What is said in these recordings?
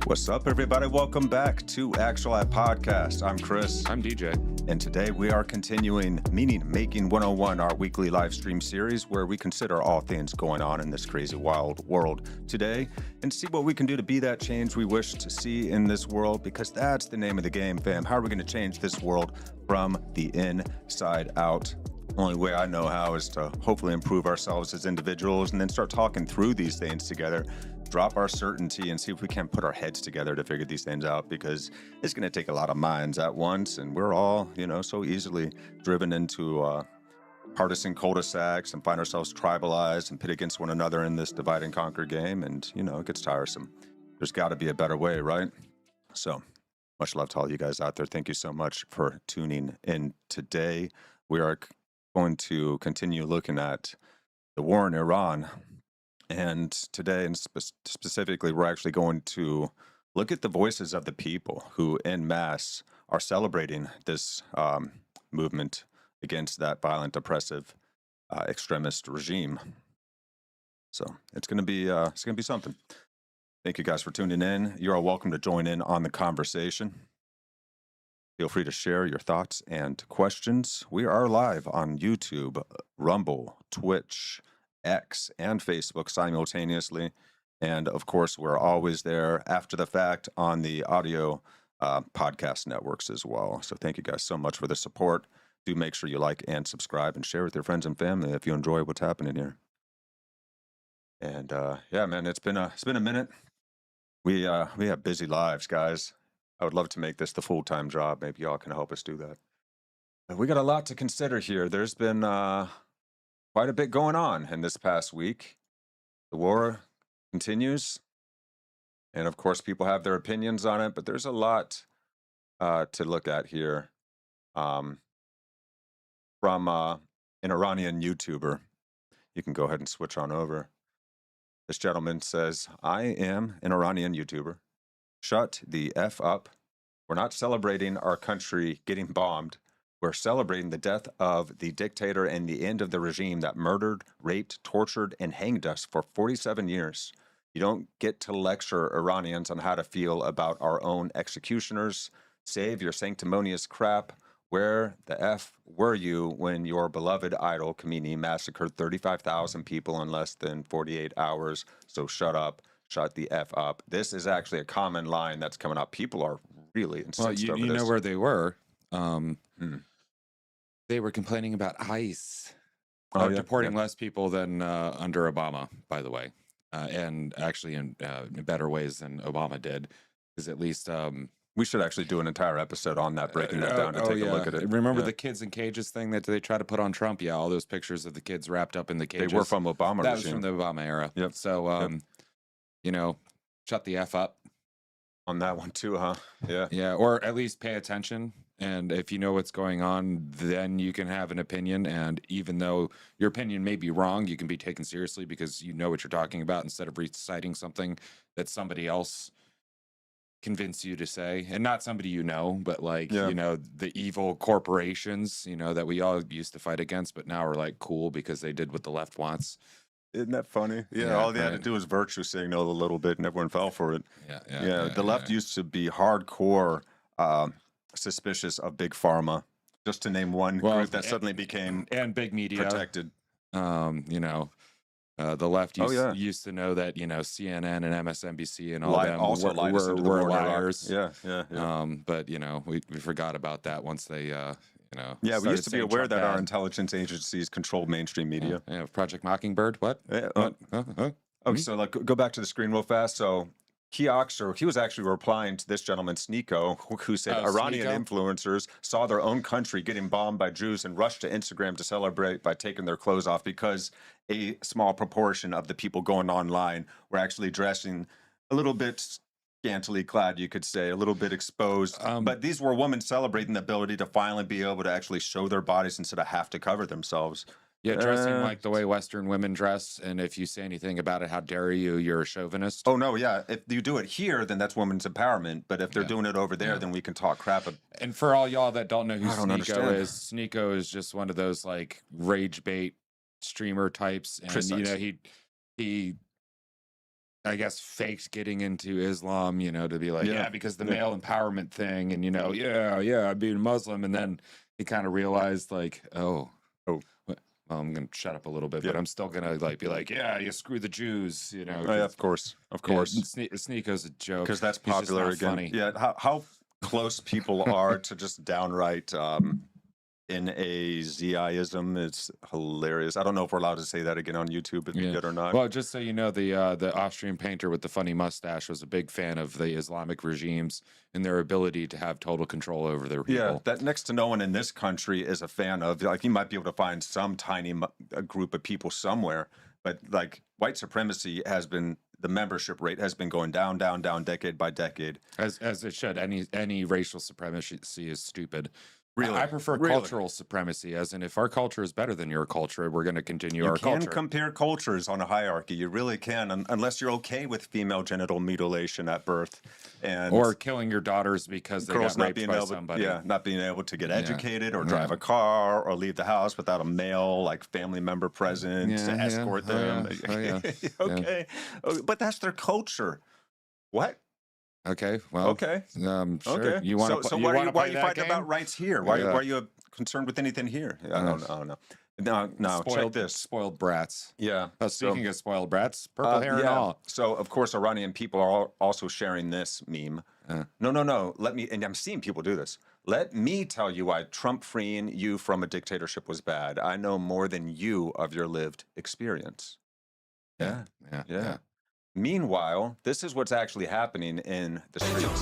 What's up, everybody? Welcome back to Actuali Podcast. I'm Chris. I'm DJ. And today we are continuing Meaning Making 101, our weekly live stream series where we consider all things going on in this crazy, wild world today and see what we can do to be that change we wish to see in this world, because that's the name of the game, fam. How are we going to change this world from the inside out? Only way I know how is to hopefully improve ourselves as individuals and then start talking through these things together, drop our certainty and see if we can't put our heads together to figure these things out, because it's going to take a lot of minds at once. And we're all, so easily driven into partisan cul-de-sacs and find ourselves tribalized and pit against one another in this divide and conquer game. And, it gets tiresome. There's got to be a better way, right? So much love to all you guys out there. Thank you so much for tuning in today. We are going to continue looking at the war in Iran. And today, and specifically, we're actually going to look at the voices of the people who, en masse, are celebrating this movement against that violent, oppressive, extremist regime. So it's going to be something. Thank you guys for tuning in. You're all welcome to join in on the conversation. Feel free to share your thoughts and questions. We are live on YouTube, Rumble, Twitch, X, and Facebook simultaneously. And of course, we're always there after the fact on the audio podcast networks as well. So thank you guys so much for the support. Do make sure you like and subscribe and share with your friends and family if you enjoy what's happening here. And yeah, man, it's been a minute. We have busy lives, guys. I would love to make this the full-time job. Maybe y'all can help us do that. But we got a lot to consider here. There's been quite a bit going on in this past week. The war continues. And of course, people have their opinions on it, but there's a lot to look at here from an Iranian YouTuber. You can go ahead and switch on over. This gentleman says, I am an Iranian YouTuber. Shut the F up. We're not celebrating our country getting bombed. We're celebrating the death of the dictator and the end of the regime that murdered, raped, tortured, and hanged us for 47 years. You don't get to lecture Iranians on how to feel about our own executioners. Save your sanctimonious crap. Where the F were you when your beloved idol, Khomeini, massacred 35,000 people in less than 48 hours? So shut up. Shut the F up. This is actually a common line that's coming up. People are really incensed over this. You know where they were. They were complaining about ICE deporting less people than under Obama, by the way. And actually in better ways than Obama did. Because at least... we should actually do an entire episode on that, breaking that down and take a look at it. Remember the kids in cages thing that they try to put on Trump? Yeah, all those pictures of the kids wrapped up in the cages. They were from Obama That was from the Obama era. Yep. So... shut the F up. On that one too, huh? Yeah. Yeah, or at least pay attention. And if you know what's going on, then you can have an opinion. And even though your opinion may be wrong, you can be taken seriously because you know what you're talking about instead of reciting something that somebody else convinced you to say. And not somebody but the evil corporations, that we all used to fight against, but now we're like cool because they did what the left wants. Isn't that funny? Yeah, all they had to do was virtue signal a little bit and everyone fell for it. Yeah. The left used to be hardcore suspicious of Big Pharma, just to name one group that suddenly became and big media protected. The left used to know that, CNN and MSNBC and all them were liars. Yeah. But, we forgot about that once they... we used to be aware that our intelligence agencies controlled mainstream media. Project Mockingbird, what? Okay, so go back to the screen real fast. So Keoxer, he was actually replying to this gentleman, Sneeko, who said Iranian influencers saw their own country getting bombed by Jews and rushed to Instagram to celebrate by taking their clothes off because a small proportion of the people going online were actually dressing a little bit scantily clad, you could say, a little bit exposed. But these were women celebrating the ability to finally be able to actually show their bodies instead of have to cover themselves. Yeah, dressing like the way Western women dress, and if you say anything about it, how dare you, you're a chauvinist. Oh, no, yeah. If you do it here, then that's women's empowerment. But if they're doing it over there, then we can talk crap. And for all y'all that don't know who Sneeko is just one of those, rage bait streamer types. And, he I guess, faked getting into Islam, you know, to be like, yeah, because the male empowerment thing, and, you know, I'm being Muslim. And then he kind of realized, like, well, I'm going to shut up a little bit, but I'm still going to, like, be like, yeah, you screw the Jews, you know. Oh, yeah, of course. Sneako's a joke. Because that's popular again. Funny. Yeah, how close people are to just downright NAZIism is hilarious. I don't know if we're allowed to say that again on YouTube, if you did or not. Well, just so you know, the Austrian painter with the funny mustache was a big fan of the Islamic regimes and their ability to have total control over their people. Yeah, that next to no one in this country is a fan of. Like, you might be able to find some tiny group of people somewhere, but like white supremacy has been, the membership rate has been going down, decade by decade. As it should. Any racial supremacy is stupid. Really? I prefer cultural supremacy, as in, if our culture is better than your culture, we're going to continue our culture. You can compare cultures on a hierarchy. You really can, unless you're okay with female genital mutilation at birth, or killing your daughters because they got raped by somebody. Yeah, not being able to get educated or drive a car or leave the house without a male, like, family member present to escort them. Okay, but that's their culture. What? Okay, well, okay, sure. Okay. You want to? So why are you fighting about rights here? Why are you concerned with anything here? I don't know. No. Check this. Spoiled brats. Yeah. Speaking of spoiled brats, purple hair and all. So of course, Iranian people are also sharing this meme. No. Let me. And I'm seeing people do this. Let me tell you why Trump freeing you from a dictatorship was bad. I know more than you of your lived experience. Yeah. Meanwhile, this is what's actually happening in the streets.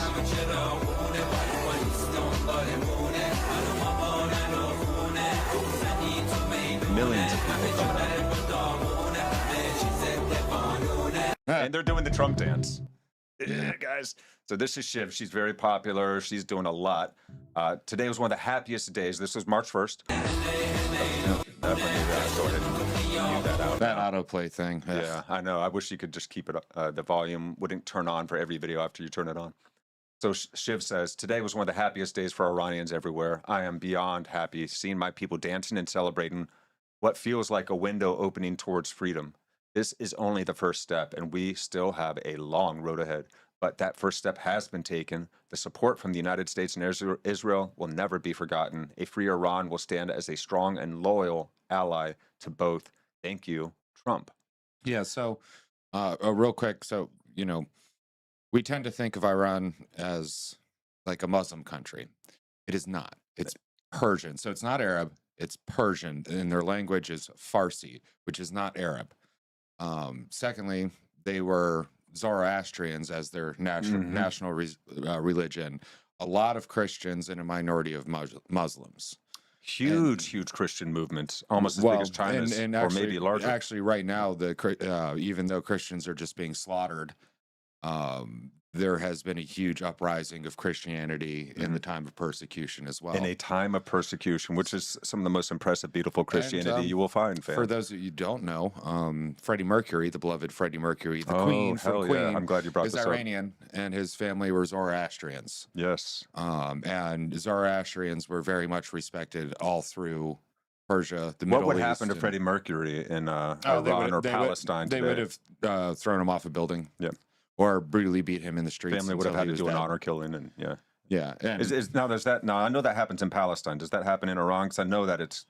Millions of people coming out. And they're doing the Trump dance. Yeah, guys. So this is Shiv. She's very popular. She's doing a lot. Today was one of the happiest days. This was March 1st. Go ahead. That autoplay thing. Yeah, I know. I wish you could just keep it. The volume wouldn't turn on for every video after you turn it on. So Shiv says, today was one of the happiest days for Iranians everywhere. I am beyond happy seeing my people dancing and celebrating what feels like a window opening towards freedom. This is only the first step, and we still have a long road ahead. But that first step has been taken. The support from the United States and Israel will never be forgotten. A free Iran will stand as a strong and loyal ally to both. Thank you, Trump. Yeah, so real quick, so, you know, we tend to think of Iran as like a Muslim country. It is not. It's Persian. So it's not Arab, it's Persian, and their language is Farsi, which is not Arab. Secondly, they were Zoroastrians as their national religion. A lot of Christians and a minority of Muslims. Huge Christian movements, almost as big as China's, or maybe larger. Actually, right now, even though Christians are just being slaughtered, there has been a huge uprising of Christianity in the time of persecution as well. In a time of persecution, which is some of the most impressive, beautiful Christianity you will find, fam. For those of you who don't know, Freddie Mercury, the beloved Freddie Mercury, the Queen from Queen, I'm glad you brought this up. is Iranian, and his family were Zoroastrians. Yes. And Zoroastrians were very much respected all through Persia, the Middle East. What would happen to Freddie Mercury in Iran or Palestine today? They would have thrown him off a building. Yeah. Or brutally beat him in the streets. Family would have had to do an honor killing, and yeah. And now there's that. Now I know that happens in Palestine. Does that happen in Iran? Because I know that it's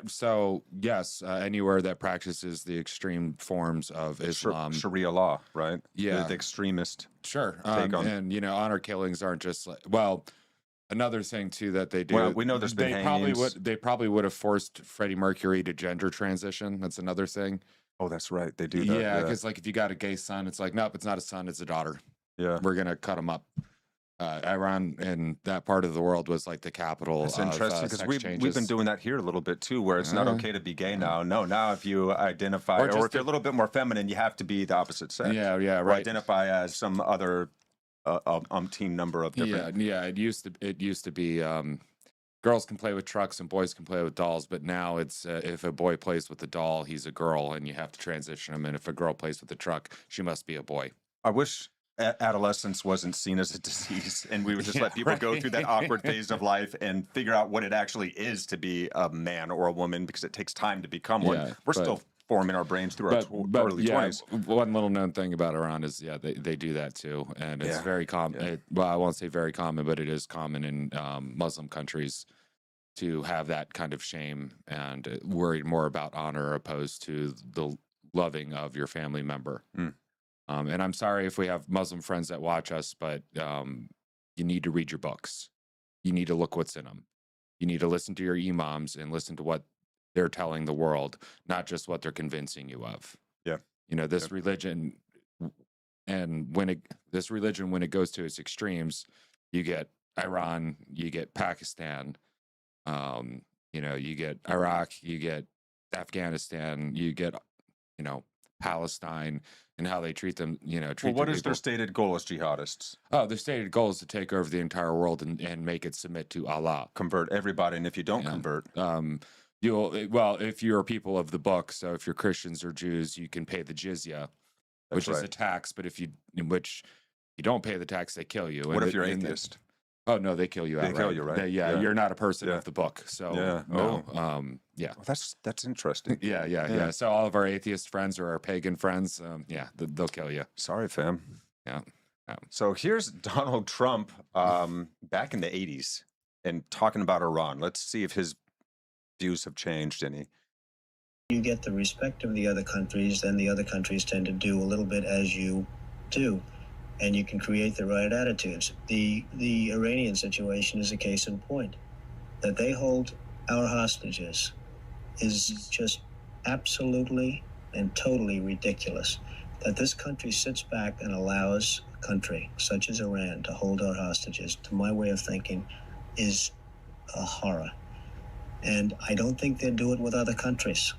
so yes, anywhere that practices the extreme forms of Islam, Sharia law, right? Yeah, the extremist. Sure, and you know, honor killings aren't just like, well. Another thing too that they do. Well, we know there's been hangings. They probably would have forced Freddie Mercury to gender transition. That's another thing. Oh, that's right. They do that. Yeah, because like if you got a gay son, it's like, nope, it's not a son, it's a daughter. Yeah, we're gonna cut him up. Iran and that part of the world was like the capital. It's interesting because we've been doing that here a little bit too, where it's not okay to be gay now. No, now if you identify or if you're a little bit more feminine, you have to be the opposite sex. Yeah, right. Or identify as some other team number of different. Yeah. It used to be. Girls can play with trucks and boys can play with dolls, but now it's if a boy plays with a doll, he's a girl, and you have to transition him. And if a girl plays with a truck, she must be a boy. I wish adolescence wasn't seen as a disease, and we would just let people go through that awkward phase of life and figure out what it actually is to be a man or a woman, because it takes time to become one. We're still form in our brains through our early 20s. One little known thing about Iran is, they do that too. And it's very common. Well, I won't say very common, but it is common in Muslim countries to have that kind of shame and worried more about honor opposed to the loving of your family member. And I'm sorry if we have Muslim friends that watch us, but you need to read your books. You need to look what's in them. You need to listen to your imams and listen to what they're telling the world, not just what they're convincing you of. Yeah. You know, this religion, and when it goes to its extremes, you get Iran, you get Pakistan, you know, you get Iraq, you get Afghanistan, you get, you know, Palestine, and how they treat them, you know. What is their stated goal as jihadists? Oh, their stated goal is to take over the entire world and make it submit to Allah. Convert everybody, and if you don't convert, if you're people of the book, so if you're Christians or Jews, you can pay the jizya, which is a tax. But if you don't pay the tax, they kill you. What if you're atheist? Oh no, they kill you outright. They kill you, right? You're not a person of the book. So Well, that's interesting. Yeah. So all of our atheist friends or our pagan friends, they'll kill you. Sorry, fam. Yeah. So here's Donald Trump back in the 80s and talking about Iran. Let's see if his views have changed any. You get the respect of the other countries, then the other countries tend to do a little bit as you do, and you can create the right attitudes. The Iranian situation is a case in point. That they hold our hostages is just absolutely and totally ridiculous. That this country sits back and allows a country such as Iran to hold our hostages, to my way of thinking, is a horror. And I don't think they'd do it with other countries.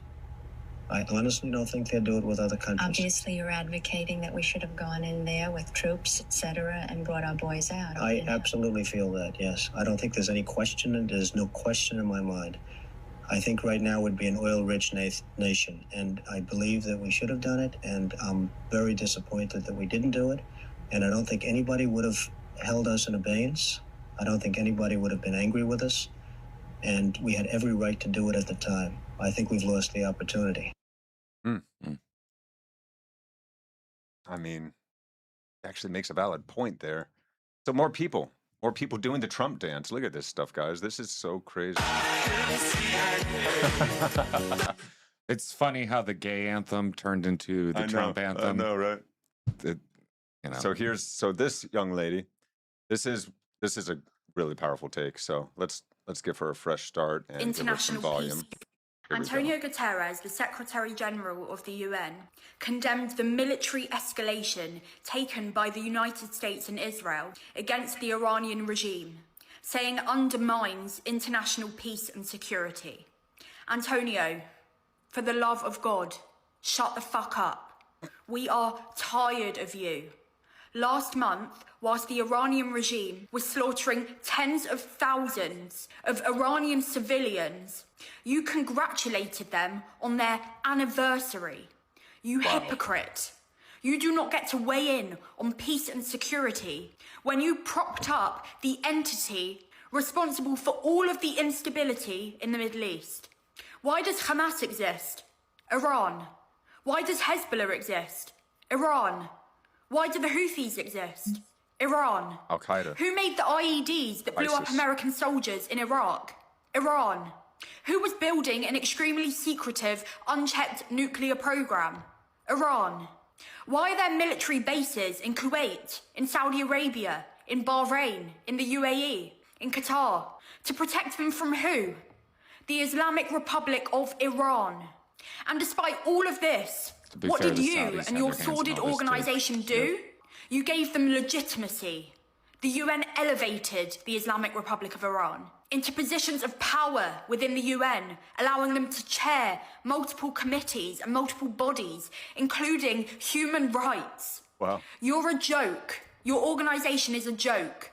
I honestly don't think they'd do it with other countries. Obviously, you're advocating that we should have gone in there with troops, etc., and brought our boys out. I absolutely feel that, yes. I don't think there's any question, and there's no question in my mind. I think right now would be an oil-rich nation, and I believe that we should have done it, and I'm very disappointed that we didn't do it, and I don't think anybody would have held us in abeyance. I don't think anybody would have been angry with us, and we had every right to do it at the time. I think we've lost the opportunity. I mean, actually makes a valid point there. So more people doing the Trump dance. Look at this stuff, guys. This is so crazy. It's funny how the gay anthem turned into the Trump anthem. I know, right? So this young lady, this is a really powerful take. So let's give her a fresh start and give her some volume. Antonio Guterres, the Secretary General of the UN, condemned the military escalation taken by the United States and Israel against the Iranian regime, saying it undermines international peace and security. Antonio, for the love of God, shut the fuck up. We are tired of you. Last month, whilst the Iranian regime was slaughtering tens of thousands of Iranian civilians, you congratulated them on their anniversary. You hypocrite. You do not get to weigh in on peace and security when you propped up the entity responsible for all of the instability in the Middle East. Why does Hamas exist? Iran. Why does Hezbollah exist? Iran. Why do the Houthis exist? Iran. Al-Qaeda. Who made the IEDs that blew up American soldiers in Iraq? Iran. Who was building an extremely secretive, unchecked nuclear program? Iran. Why are there military bases in Kuwait, in Saudi Arabia, in Bahrain, in the UAE, in Qatar? To protect them from who? The Islamic Republic of Iran. And despite all of this, what did you and your sordid organisation do? You gave them legitimacy. The UN elevated the Islamic Republic of Iran into positions of power within the UN, allowing them to chair multiple committees and multiple bodies, including human rights. Wow. You're a joke. Your organisation is a joke.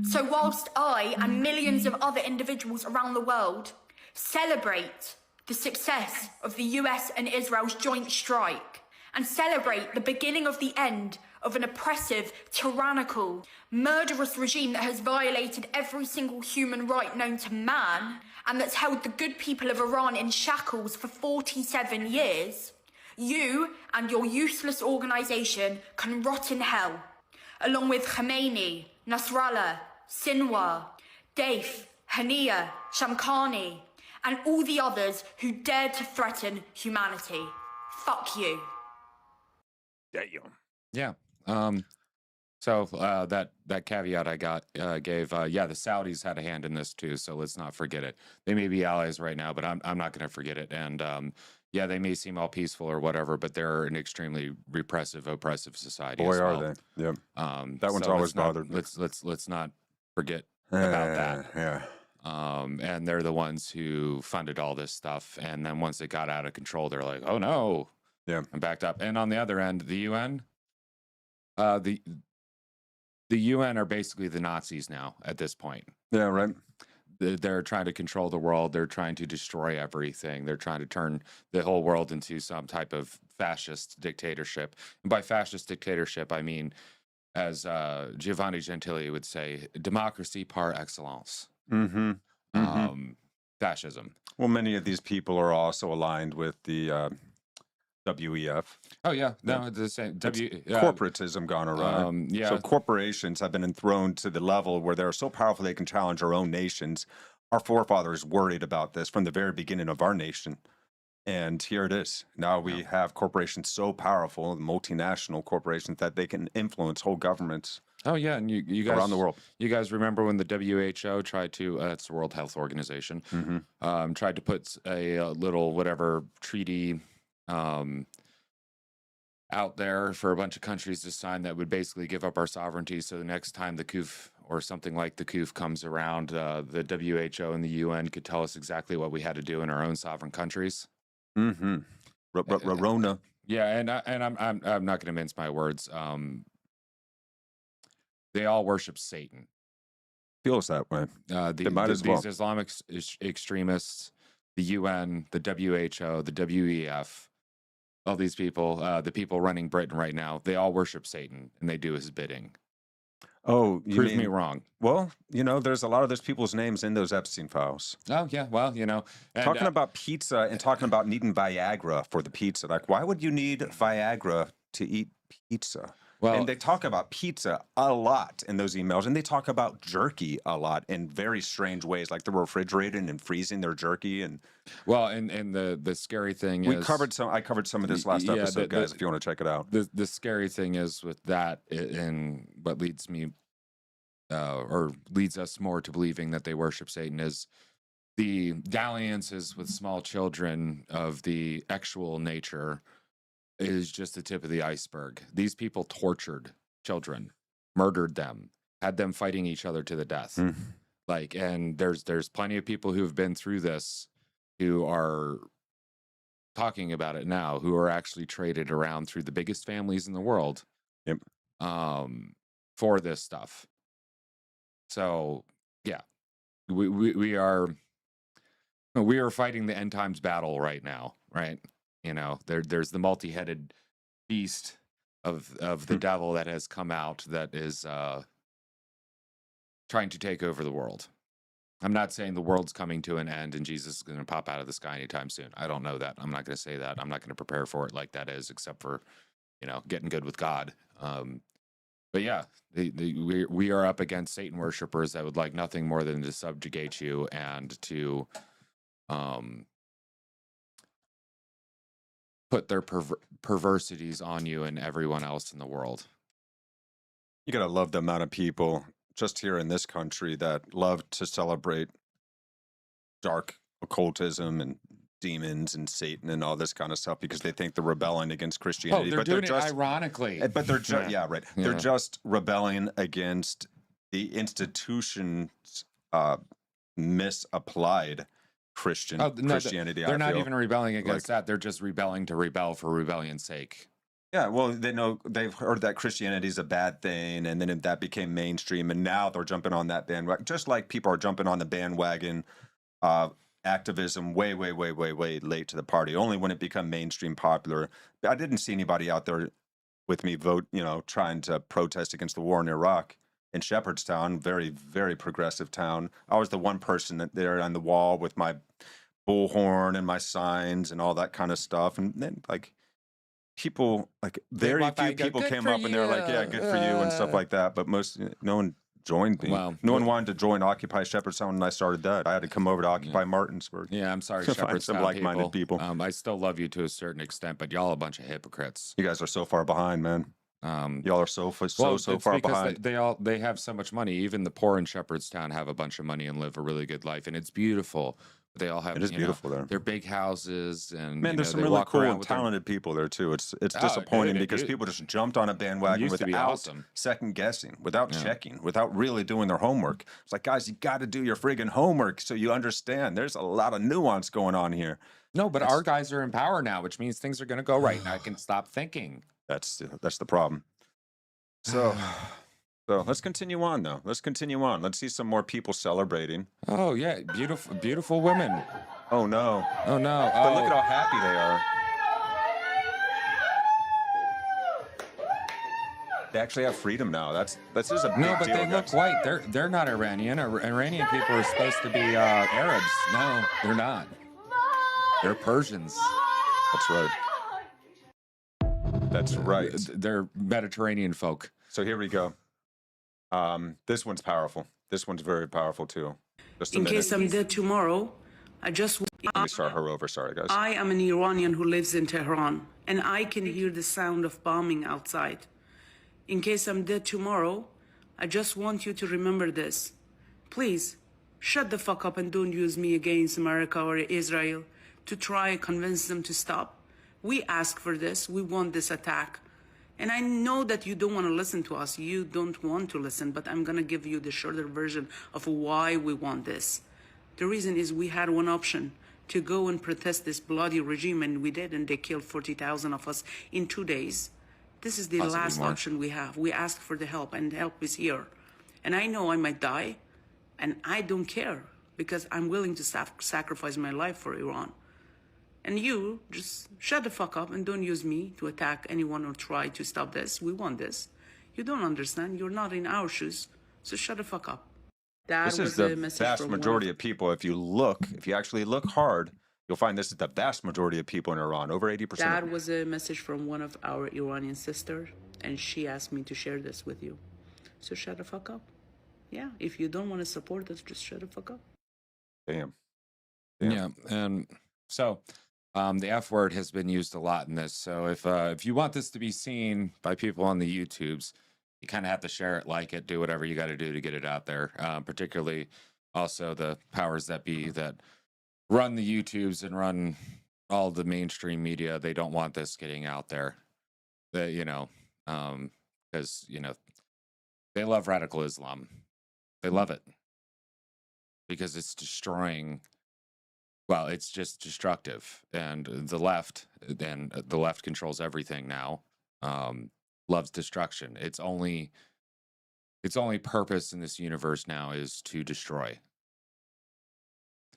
So whilst I and millions of other individuals around the world celebrate the success of the US and Israel's joint strike, and celebrate the beginning of the end of an oppressive, tyrannical, murderous regime that has violated every single human right known to man, and that's held the good people of Iran in shackles for 47 years, You and your useless organisation can rot in hell, along with Khomeini, Nasrallah, Sinwar, Daif, Hania, Shamkhani, and all the others who dared to threaten humanity. Fuck you. Damn. Yeah. So that caveat I gave, yeah, the Saudis had a hand in this too. So let's not forget it. They may be allies right now, but I'm not going to forget it. And yeah, they may seem all peaceful or whatever, but they're an extremely repressive, oppressive society. Boy, as well. are they? Yep. That one's so always let's not- bothered me. Let's not forget about that. Yeah. And they're the ones who funded all this stuff. And then once it got out of control, they're like, oh no. Yeah. I'm backed up. And on the other end, the UN, the UN are basically the Nazis now at this point. Yeah, right. They're trying to control the world. They're trying to destroy everything. They're trying to turn the whole world into some type of fascist dictatorship. And by fascist dictatorship, I mean, as Giovanni Gentili would say, democracy par excellence. Fascism. Well, many of these people are also aligned with the WEF. Oh, yeah. No, it's the same. Corporatism gone awry. Yeah. So corporations have been enthroned to the level where they're so powerful they can challenge our own nations. Our forefathers worried about this from the very beginning of our nation. And here it is. Now we have corporations so powerful, multinational corporations, that they can influence whole governments. Oh, yeah. And you guys around the world. You guys remember when the WHO tried to, that's the World Health Organization, tried to put a little whatever treaty out there for a bunch of countries to sign that would basically give up our sovereignty. So the next time the coup or something like the coup comes around, the WHO and the UN could tell us exactly what we had to do in our own sovereign countries. Rona. Yeah, and I'm not going to mince my words. They all worship Satan. Feels that way. They might as well. These Islamic extremists, the UN, the WHO, the WEF, all these people, the people running Britain right now, they all worship Satan and they do his bidding. Oh, you Prove mean, me wrong. Well, there's a lot of those people's names in those Epstein files. Oh, yeah. Well, and, talking about pizza and talking about needing Viagra for the pizza. Like, why would you need Viagra to eat pizza? Well, and they talk about pizza a lot in those emails, and they talk about jerky a lot in very strange ways, like they're refrigerating and freezing their jerky. And the scary thing I covered some of this last episode, guys. If you want to check it out, the scary thing is with that, and what leads me or leads us more to believing that they worship Satan is the dalliances with small children of the actual nature. Is just the tip of the iceberg. These people tortured children, murdered them, had them fighting each other to the death. And there's plenty of people who have been through this who are talking about it now, who are actually traded around through the biggest families in the world. Yep. For this stuff. So yeah, we are fighting the end times battle right now, right? There's the multi-headed beast of the devil that has come out that is trying to take over the world. I'm not saying the world's coming to an end and Jesus is going to pop out of the sky anytime soon. I don't know that. I'm not going to say that. I'm not going to prepare for it like that is, except for, getting good with God. But yeah, we are up against Satan worshipers that would like nothing more than to subjugate you and to put their perversities on you and everyone else in the world. You gotta love the amount of people just here in this country that love to celebrate dark occultism and demons and Satan and all this kind of stuff because they think they're rebelling against Christianity. They're doing it ironically. But they're just right. Yeah. They're just rebelling against the institution's misapplied Christianity. They're not even rebelling against that. They're just rebelling to rebel for rebellion's sake. Yeah, well, they've heard that Christianity is a bad thing, and then that became mainstream, and now they're jumping on that bandwagon. Just like people are jumping on the bandwagon activism way late to the party. Only when it become mainstream popular. I didn't see anybody out there with me trying to protest against the war in Iraq. In Shepherdstown, very, very progressive town. I was the one person there on the wall with my bullhorn and my signs and all that kind of stuff. And then, people, like They very walk by few and go, people "Good came for up and they're like, yeah, good for you and stuff you." like that. But no one joined me. Well, No one wanted to join Occupy Shepherdstown when I started that. I had to come over to Occupy Martinsburg Yeah, I'm sorry, to find some Shepherdstown like-minded people. I still love you to a certain extent, but y'all a bunch of hypocrites. You guys are so far behind, man. Y'all are so Well, far it's because behind. they have so much money. Even the poor in Shepherdstown have a bunch of money and live a really good life, and it's beautiful. They all have It is beautiful there. They're big houses, and Man, there's some they really walk cool around and with their- talented people there too. It's Oh, disappointing dude, because people just jumped on a bandwagon used to be without awesome. second guessing, without Yeah. checking, without really doing their homework. It's like, guys, you got to do your friggin' homework so you understand. There's a lot of nuance going on here. No, but our guys are in power now, which means things are going to go right, and I can stop thinking. That's the problem. So let's continue on though. Let's continue on. Let's see some more people celebrating. Oh yeah, beautiful women. Oh no. Oh no! But look at how happy they are. They actually have freedom now. This is a big No, but deal, they look guys. white. They're not Iranian. Iranian people are supposed to be Arabs. No, they're not. They're Persians. That's right. That's right. They're Mediterranean folk. So here we go. This one's powerful. This one's very powerful too. Just a In minute. case I'm dead tomorrow, Let me start her over. Sorry, guys. I am an Iranian who lives in Tehran, and I can hear the sound of bombing outside. In case I'm dead tomorrow, I just want you to remember this. Please, shut the fuck up and don't use me against America or Israel to try and convince them to stop. We ask for this. We want this attack. And I know that you don't want to listen to us. You don't want to listen, but I'm going to give you the shorter version of why we want this. The reason is we had one option, to go and protest this bloody regime, and we did, and they killed 40,000 of us in 2 days. This is the Possibly last more. option we have. We ask for the help, and the help is here. And I know I might die, and I don't care, because I'm willing to sacrifice my life for Iran. And you just shut the fuck up and don't use me to attack anyone or try to stop this. We want this. You don't understand. You're not in our shoes. So shut the fuck up. That This was is the message vast from one majority of people. If you actually look hard, you'll find this is the vast majority of people in Iran, over 80%. That was a message from one of our Iranian sisters, and she asked me to share this with you. So shut the fuck up. Yeah, if you don't want to support us, just shut the fuck up. Damn. Yeah, and so the F word has been used a lot in this. So if you want this to be seen by people on the YouTubes, you kind of have to share it, like it, do whatever you got to do to get it out there. Particularly, also the powers that be that run the YouTubes and run all the mainstream media. They don't want this getting out there. They, because they love radical Islam. They love it because it's destroying. Well, it's just destructive, and the left controls everything now. Loves destruction. Its only purpose in this universe now is to destroy.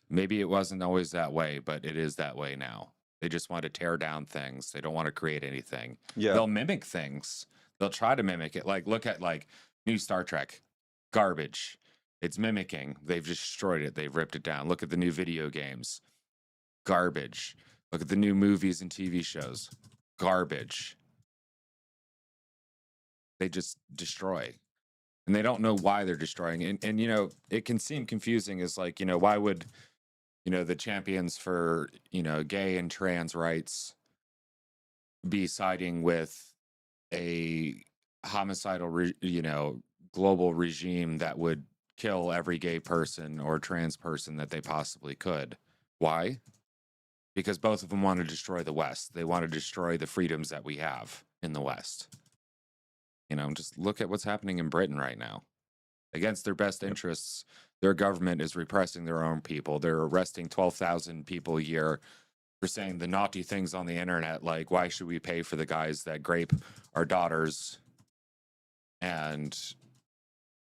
Maybe it wasn't always that way, but it is that way now. They just want to tear down things. They don't want to create anything. Yeah. They'll mimic things. They'll try to mimic it. Like, look at new Star Trek, garbage. It's mimicking. They've destroyed it. They've ripped it down. Look at the new video games, garbage. Look at the new movies and TV shows, garbage. They just destroy, and they don't know why they're destroying. And it can seem confusing as why would the champions for gay and trans rights be siding with a homicidal global regime that would kill every gay person or trans person that they possibly could? Why? Because both of them want to destroy the West. They want to destroy the freedoms that we have in the West. Just look at what's happening in Britain right now. Against their best interests, their government is repressing their own people. They're arresting 12,000 people a year for saying the naughty things on the internet, like, why should we pay for the guys that grape our daughters and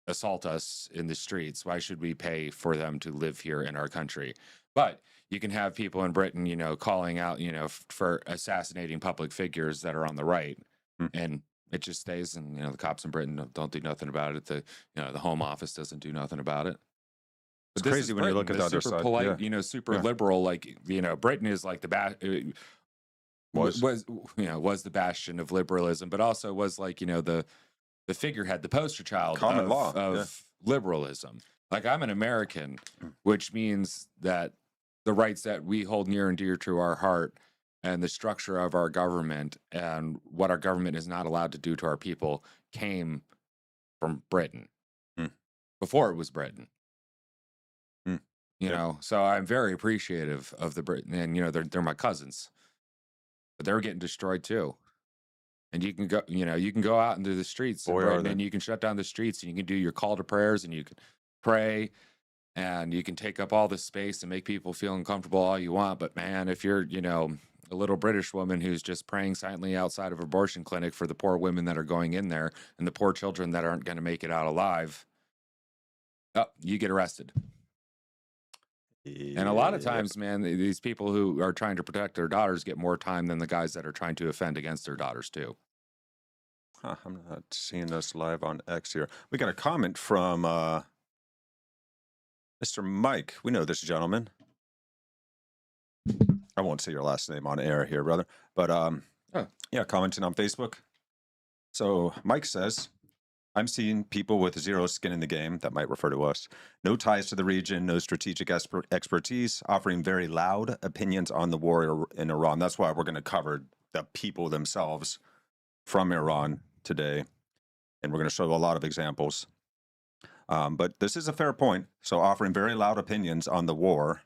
assault us in the streets? Why should we pay for them to live here in our country? But you can have people in Britain, calling out, for assassinating public figures that are on the right. And it just stays, and the cops in Britain don't do nothing about it. The Home Office doesn't do nothing about it. It's But this crazy is when you look Britain, at the the other super side. polite, Yeah. super Yeah. liberal. Britain is like was was the bastion of liberalism, but also was like, the figurehead, the poster child Common of, law, of liberalism. Like, I'm an American, which means that the rights that we hold near and dear to our heart and the structure of our government and what our government is not allowed to do to our people came from Britain before it was Britain. You know, so I'm very appreciative of the Britain, and they're my cousins, but they're getting destroyed too. And you can go out into the streets in Britain, and you can shut down the streets, and you can do your call to prayers, and you can pray, and you can take up all this space and make people feel uncomfortable all you want. But man, if you're a little British woman who's just praying silently outside of an abortion clinic for the poor women that are going in there and the poor children that aren't going to make it out alive, you get arrested. And a lot of times, man, these people who are trying to protect their daughters get more time than the guys that are trying to offend against their daughters too. I'm not seeing this live on X here. We got a comment from Mr. Mike. We know this gentleman. I won't say your last name on air here, brother. But yeah, commenting on Facebook. So Mike says, I'm seeing people with zero skin in the game, that might refer to us, no ties to the region, no strategic expertise, offering very loud opinions on the war in Iran. That's why we're going to cover the people themselves from Iran today. And we're going to show a lot of examples. But this is a fair point. So offering very loud opinions on the war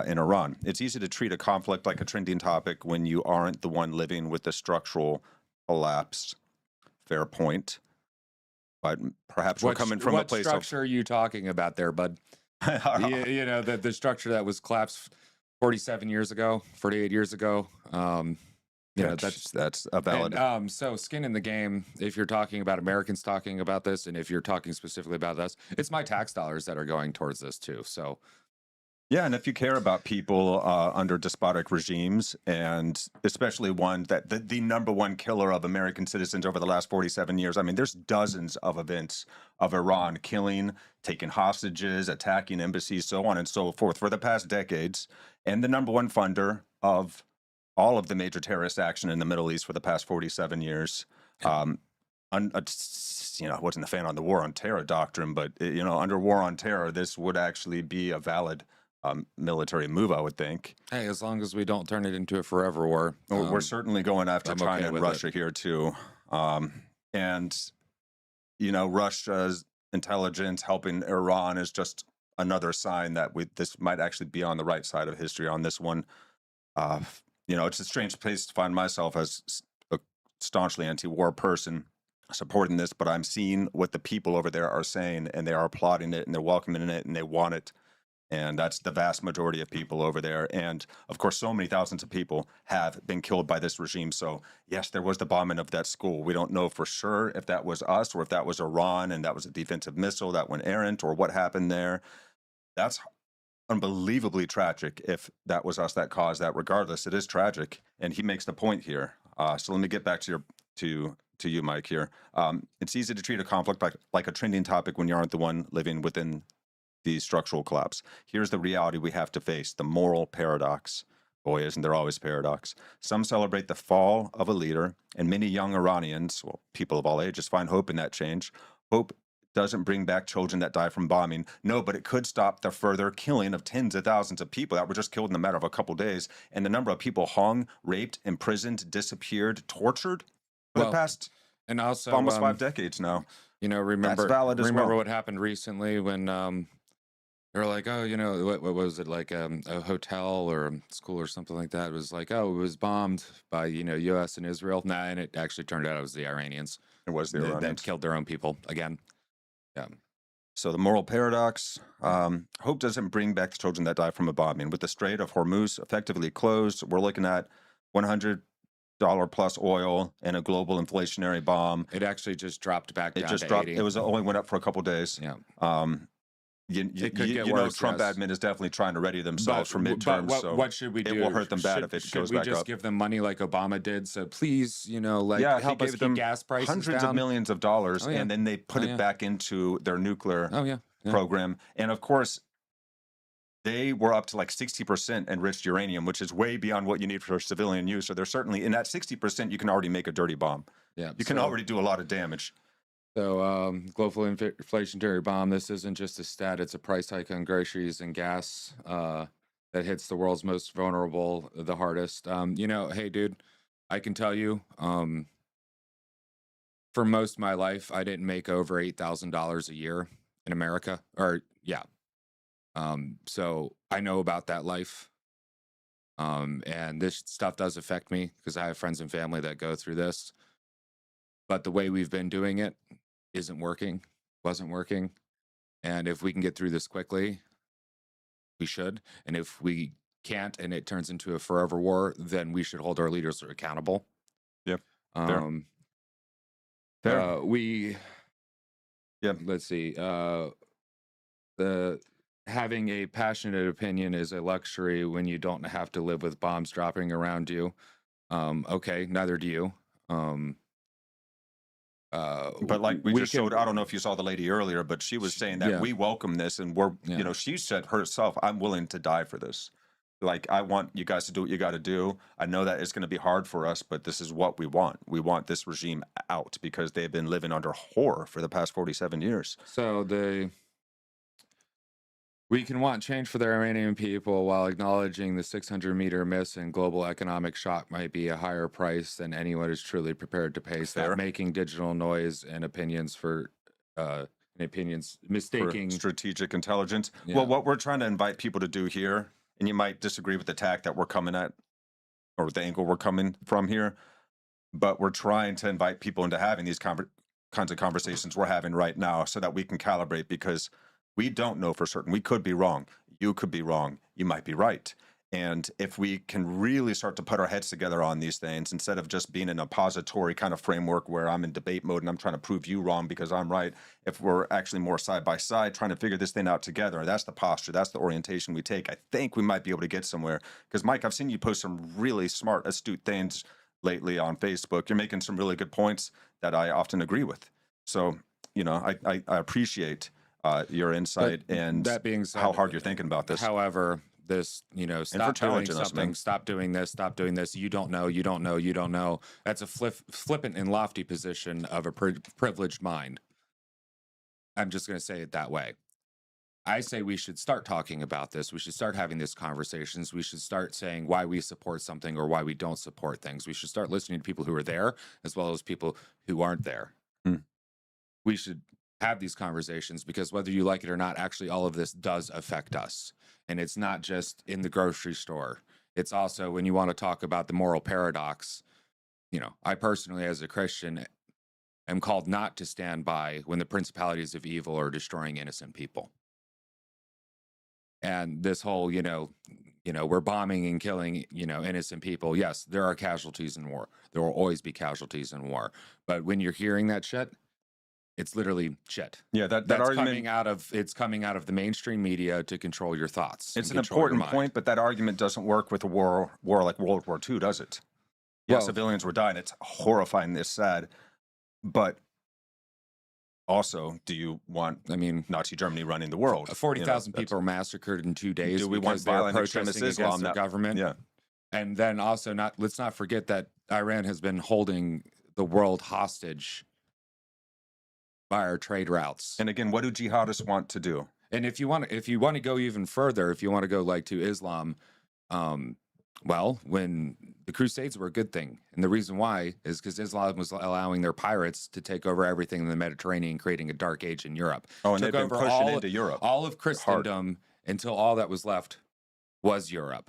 in Iran. It's easy to treat a conflict like a trending topic when you aren't the one living with the structural collapse. Fair point. But perhaps we're coming from a place of... What structure are you talking about there, bud? The structure that was collapsed 47 years ago, 48 years ago. That's a valid... And, so skin in the game, if you're talking about Americans talking about this, and if you're talking specifically about us, it's my tax dollars that are going towards this too, so... Yeah, and if you care about people under despotic regimes, and especially one that the number one killer of American citizens over the last 47 years, I mean, there's dozens of events of Iran killing, taking hostages, attacking embassies, so on and so forth for the past decades, and the number one funder of all of the major terrorist action in the Middle East for the past 47 years. I wasn't a fan on the war on terror doctrine, but under war on terror, this would actually be a valid military move, I would think. Hey, as long as we don't turn it into a forever war. We're certainly going after China and Russia here too. And Russia's intelligence helping Iran is just another sign that this might actually be on the right side of history on this one. It's a strange place to find myself as a staunchly anti-war person supporting this, but I'm seeing what the people over there are saying, and they are applauding it, and they're welcoming it, and they want it. And that's the vast majority of people over there. And of course, so many thousands of people have been killed by this regime. So yes, there was the bombing of that school. We don't know for sure if that was us or if that was Iran and that was a defensive missile that went errant or what happened there. That's unbelievably tragic if that was us that caused that. Regardless, it is tragic. And he makes the point here. So let me get back to you, Mike, here. It's easy to treat a conflict like a trending topic when you aren't the one living within the structural collapse. Here's the reality we have to face, the moral paradox. Boy, isn't there always paradox. Some celebrate the fall of a leader, and many young Iranians, well, people of all ages, find hope in that change. Hope doesn't bring back children that die from bombing. No, but it could stop the further killing of tens of thousands of people that were just killed in a matter of a couple days. And the number of people hung, raped, imprisoned, disappeared, tortured for the past and also almost 5 decades now. Remember what happened recently when they were like, oh, what was it, like a hotel or a school or something like that? It was like, oh, it was bombed by, U.S. and Israel. Nah, and it actually turned out it was the Iranians. It was the Iranians. That killed their own people again. Yeah. So the moral paradox, hope doesn't bring back the children that die from a bombing. With the Strait of Hormuz effectively closed, we're looking at $100 plus oil and a global inflationary bomb. It actually just dropped back down to 80. It only went up for a couple days. Yeah. Trump admin is definitely trying to ready themselves for midterms. What should we do? It will hurt them bad if it goes back up. Should we just give them money like Obama did? So please, help us keep gas prices hundreds down. Of millions of dollars, and then they put it back into their nuclear program. And of course, they were up to like 60% enriched uranium, which is way beyond what you need for civilian use. So they're certainly in that 60%, you can already make a dirty bomb. Yeah, You can already do a lot of damage. So, global inflationary bomb. This isn't just a stat; it's a price hike on groceries and gas that hits the world's most vulnerable the hardest. Hey, dude, I can tell you, for most of my life, I didn't make over $8,000 a year in America. Or yeah, so I know about that life. And this stuff does affect me because I have friends and family that go through this. But the way we've been doing it wasn't working. And if we can get through this quickly, we should. And if we can't and it turns into a forever war, then we should hold our leaders accountable. Yep. Fair. Let's see. Having a passionate opinion is a luxury when you don't have to live with bombs dropping around you. Okay, neither do you. But like we just showed, I don't know if you saw the lady earlier, but she was saying that we welcome this, and we're, she said herself, I'm willing to die for this. Like, I want you guys to do what you got to do. I know that it's going to be hard for us, but this is what we want. We want this regime out because they've been living under horror for the past 47 years. So we can want change for the Iranian people while acknowledging the 600-meter miss and global economic shock might be a higher price than anyone is truly prepared to pay. Stop making digital noise and opinions mistaking for strategic intelligence. Yeah. Well, what we're trying to invite people to do here, and you might disagree with the tack that we're coming at, or the angle we're coming from here, but we're trying to invite people into having these kinds of conversations we're having right now so that we can calibrate, because we don't know for certain. We could be wrong. You could be wrong. You might be right. And if we can really start to put our heads together on these things, instead of just being in a oppository kind of framework where I'm in debate mode and I'm trying to prove you wrong because I'm right, if we're actually more side by side trying to figure this thing out together, that's the posture, that's the orientation we take, I think we might be able to get somewhere. Because, Mike, I've seen you post some really smart, astute things lately on Facebook. You're making some really good points that I often agree with. So, I appreciate your insight, and that being said, how hard you're thinking about this. However, this, stop doing something, stop doing this. You don't know. That's a flippant and lofty position of a privileged mind. I'm just going to say it that way. I say we should start talking about this. We should start having these conversations. We should start saying why we support something or why we don't support things. We should start listening to people who are there as well as people who aren't there. We should have these conversations, because whether you like it or not, actually all of this does affect us. And it's not just in the grocery store. It's also when you want to talk about the moral paradox. I personally, as a Christian, am called not to stand by when the principalities of evil are destroying innocent people. And this whole, we're bombing and killing, innocent people. Yes, there are casualties in war. There will always be casualties in war. But when you're hearing that shit, it's literally shit. Yeah, that's argument coming out of the mainstream media to control your thoughts. It's an important point, but that argument doesn't work with a war like World War II, does it? Yeah, civilians were dying. It's horrifying. It's sad, but also, do you want? Nazi Germany running the world? 40,000 people were massacred in 2 days. Do we want violent extremist Islam? The government? Yeah, and then also let's not forget that Iran has been holding the world hostage by our trade routes. And again, what do jihadists want to do? And if you want to go even further, if you want to go like to Islam, when the Crusades were a good thing, and the reason why is because Islam was allowing their pirates to take over everything in the Mediterranean, creating a dark age in Europe. Oh, and they've been pushing into Europe. All of Christendom until all that was left was Europe.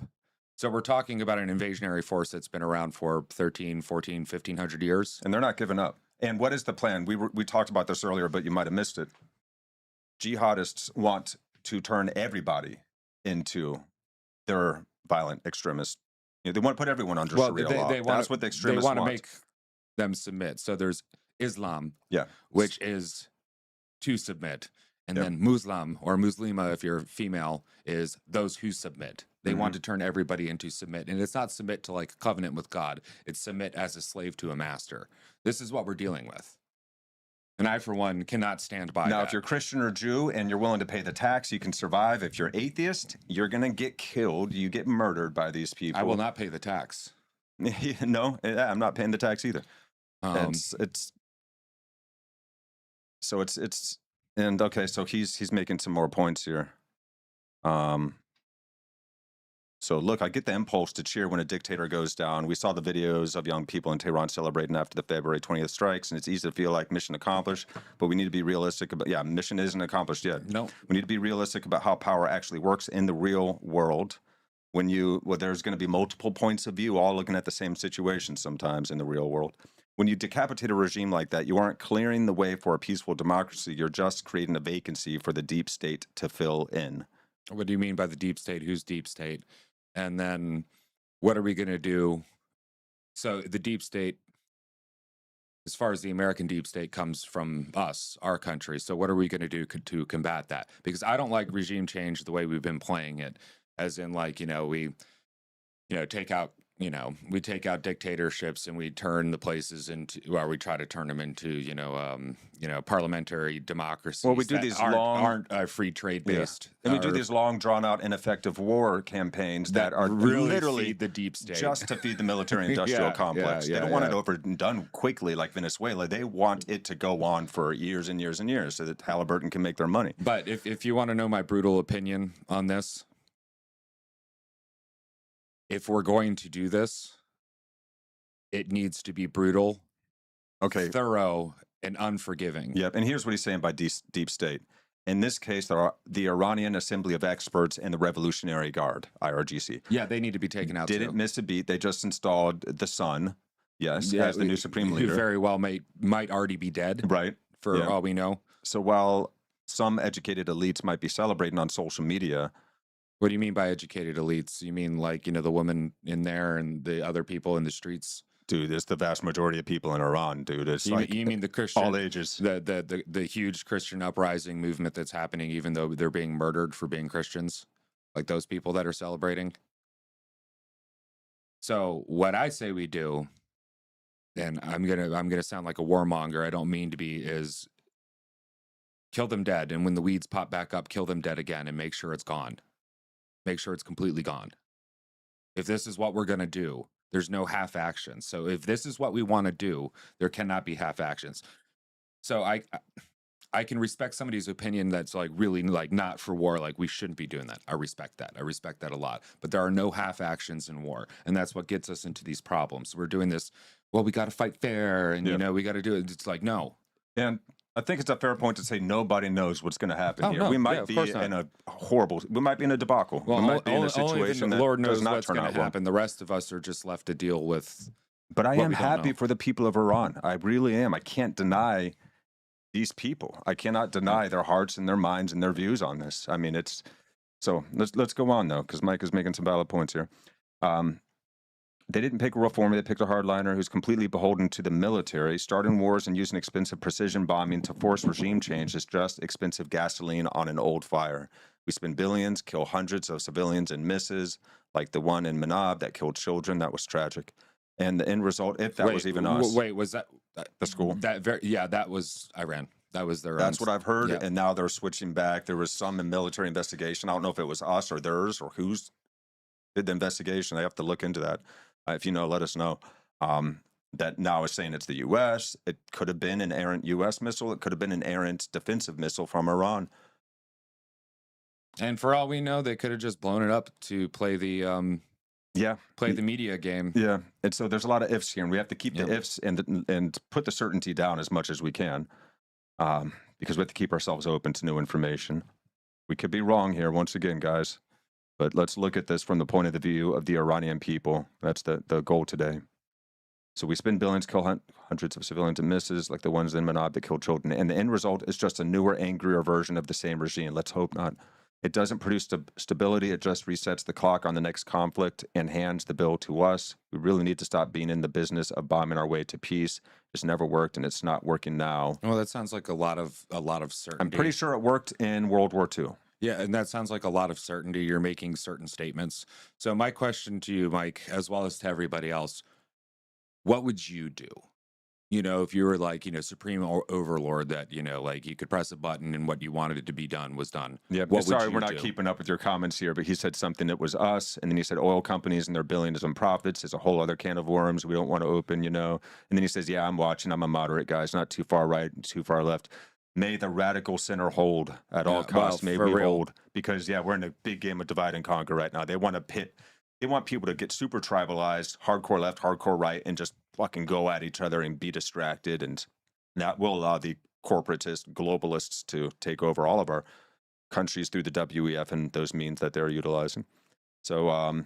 So we're talking about an invasionary force that's been around for 13, 14, 1500 years. And they're not giving up. And what is the plan? We talked about this earlier, but you might have missed it. Jihadists want to turn everybody into their violent extremists. They want to put everyone under Sharia law. That's what the extremists want. They want to make them submit. So there's Islam, yeah, which is to submit. And then Muslim or Muslima, if you're female, is those who submit. They want to turn everybody into submit. And it's not submit to like a covenant with God. It's submit as a slave to a master. This is what we're dealing with. And I, for one, cannot stand by Now, that. if you're Christian or Jew and you're willing to pay the tax, you can survive. If you're atheist, you're going to get killed. You get murdered by these people. I will not pay the tax. No, I'm not paying the tax either. And okay, so he's making some more points here. So look, I get the impulse to cheer when a dictator goes down. We saw the videos of young people in Tehran celebrating after the February 20th strikes, and it's easy to feel like mission accomplished, but we need to be realistic about, mission isn't accomplished yet. No. We need to be realistic about how power actually works in the real world. There's going to be multiple points of view, all looking at the same situation sometimes in the real world. When you decapitate a regime like that, you aren't clearing the way for a peaceful democracy. You're just creating a vacancy for the deep state to fill in. What do you mean by the deep state? Who's deep state? And then what are we going to do? So the deep state, as far as the American deep state, comes from us, our country. So what are we going to do to combat that? Because I don't like regime change the way we've been playing it, as in we take out, we take out dictatorships and we turn the places into, or we try to turn them into, parliamentary democracies. Well, we do these aren't free trade based. Yeah. And we do these long, drawn out, ineffective war campaigns that are really literally feed the deep state, just to feed the military-industrial complex. They don't want it over and done quickly like Venezuela. They want it to go on for years and years and years so that Halliburton can make their money. But if you want to know my brutal opinion on this, if we're going to do this, it needs to be brutal, thorough, and unforgiving. Yep. And here's what he's saying by deep state. In this case, there are the Iranian Assembly of Experts and the Revolutionary Guard, IRGC. Yeah, they need to be taken out. Didn't miss a beat. They just installed the son, as the new supreme leader. Who very well might already be dead, right? For all we know. So while some educated elites might be celebrating on social media. What do you mean by educated elites? You mean the woman in there and the other people in the streets? Dude, it's the vast majority of people in Iran, dude. It's you mean the Christian, all ages, the huge Christian uprising movement that's happening, even though they're being murdered for being Christians, like those people that are celebrating. So what I say we do, and I'm gonna sound like a warmonger. I don't mean to be. Is kill them dead, and when the weeds pop back up, kill them dead again, and make sure it's gone. Make sure it's completely gone. If this is what we're going to do, there's no half actions. So if this is what we want to do, there cannot be half actions. So I can respect somebody's opinion that's really not for war. We shouldn't be doing that. I respect that. I respect that a lot. But there are no half actions in war. And that's what gets us into these problems. We're doing this, well, we got to fight fair and, we got to do it. It's no. And I think it's a fair point to say nobody knows what's going to happen here. No. We might be in a we might be in a debacle. Well, we might be in a situation that Lord knows does not what's turn going out to happen. well. The rest of us are just left to deal with. But I am happy for the people of Iran. I really am. I can't deny these people. I cannot deny their hearts and their minds and their views on this. I mean, so let's go on though, because Mike is making some valid points here. They didn't pick a reformer. They picked a hardliner who's completely beholden to the military. Starting wars and using expensive precision bombing to force regime change is just expensive gasoline on an old fire. We spend billions, kill hundreds of civilians and misses, like the one in Manab that killed children. That was tragic. And the end result, if that was even us. Wait, was that the school? That was Iran. That was their. That's what I've heard. Yeah. And now they're switching back. There was some military investigation. I don't know if it was us or theirs or who's did the investigation. I have to look into that. If you know, let us know. That now is saying it's the U.S. It could have been an errant U.S. missile. It could have been an errant defensive missile from Iran. And for all we know, they could have just blown it up to play the the media game. Yeah, and so there's a lot of ifs here, and we have to keep the ifs and put the certainty down as much as we can, because we have to keep ourselves open to new information. We could be wrong here once again, guys. But let's look at this from the point of the view of the Iranian people. That's the goal today. So we spend billions, kill hundreds of civilians and misses, like the ones in Manab that killed children. And the end result is just a newer, angrier version of the same regime. Let's hope not. It doesn't produce stability. It just resets the clock on the next conflict and hands the bill to us. We really need to stop being in the business of bombing our way to peace. It's never worked, and it's not working now. Well, that sounds like a lot of certainty. I'm pretty sure it worked in World War II. Yeah, and that sounds like a lot of certainty. You're making certain statements. So my question to you, Mike, as well as to everybody else, what would you do? you know, if you were like, you know, supreme overlord that, you know, like you could press a button and what you wanted it to be done was done. Yeah, What would sorry, you we're not do? keeping up with your comments here, but he said something that was us, and then he said oil companies and their billions in profits is a whole other can of worms we don't want to open, you know. And then he says, yeah, I'm watching. I'm a moderate guy. It's not too far right, too far left. May the radical center hold at all costs. May for we real. hold, because yeah, we're in a big game of divide and conquer right now. They want to pit. They want people to get super tribalized, hardcore left, hardcore right, and just fucking go at each other and be distracted, and that will allow the corporatist globalists to take over all of our countries through the WEF and those means that they're utilizing. So,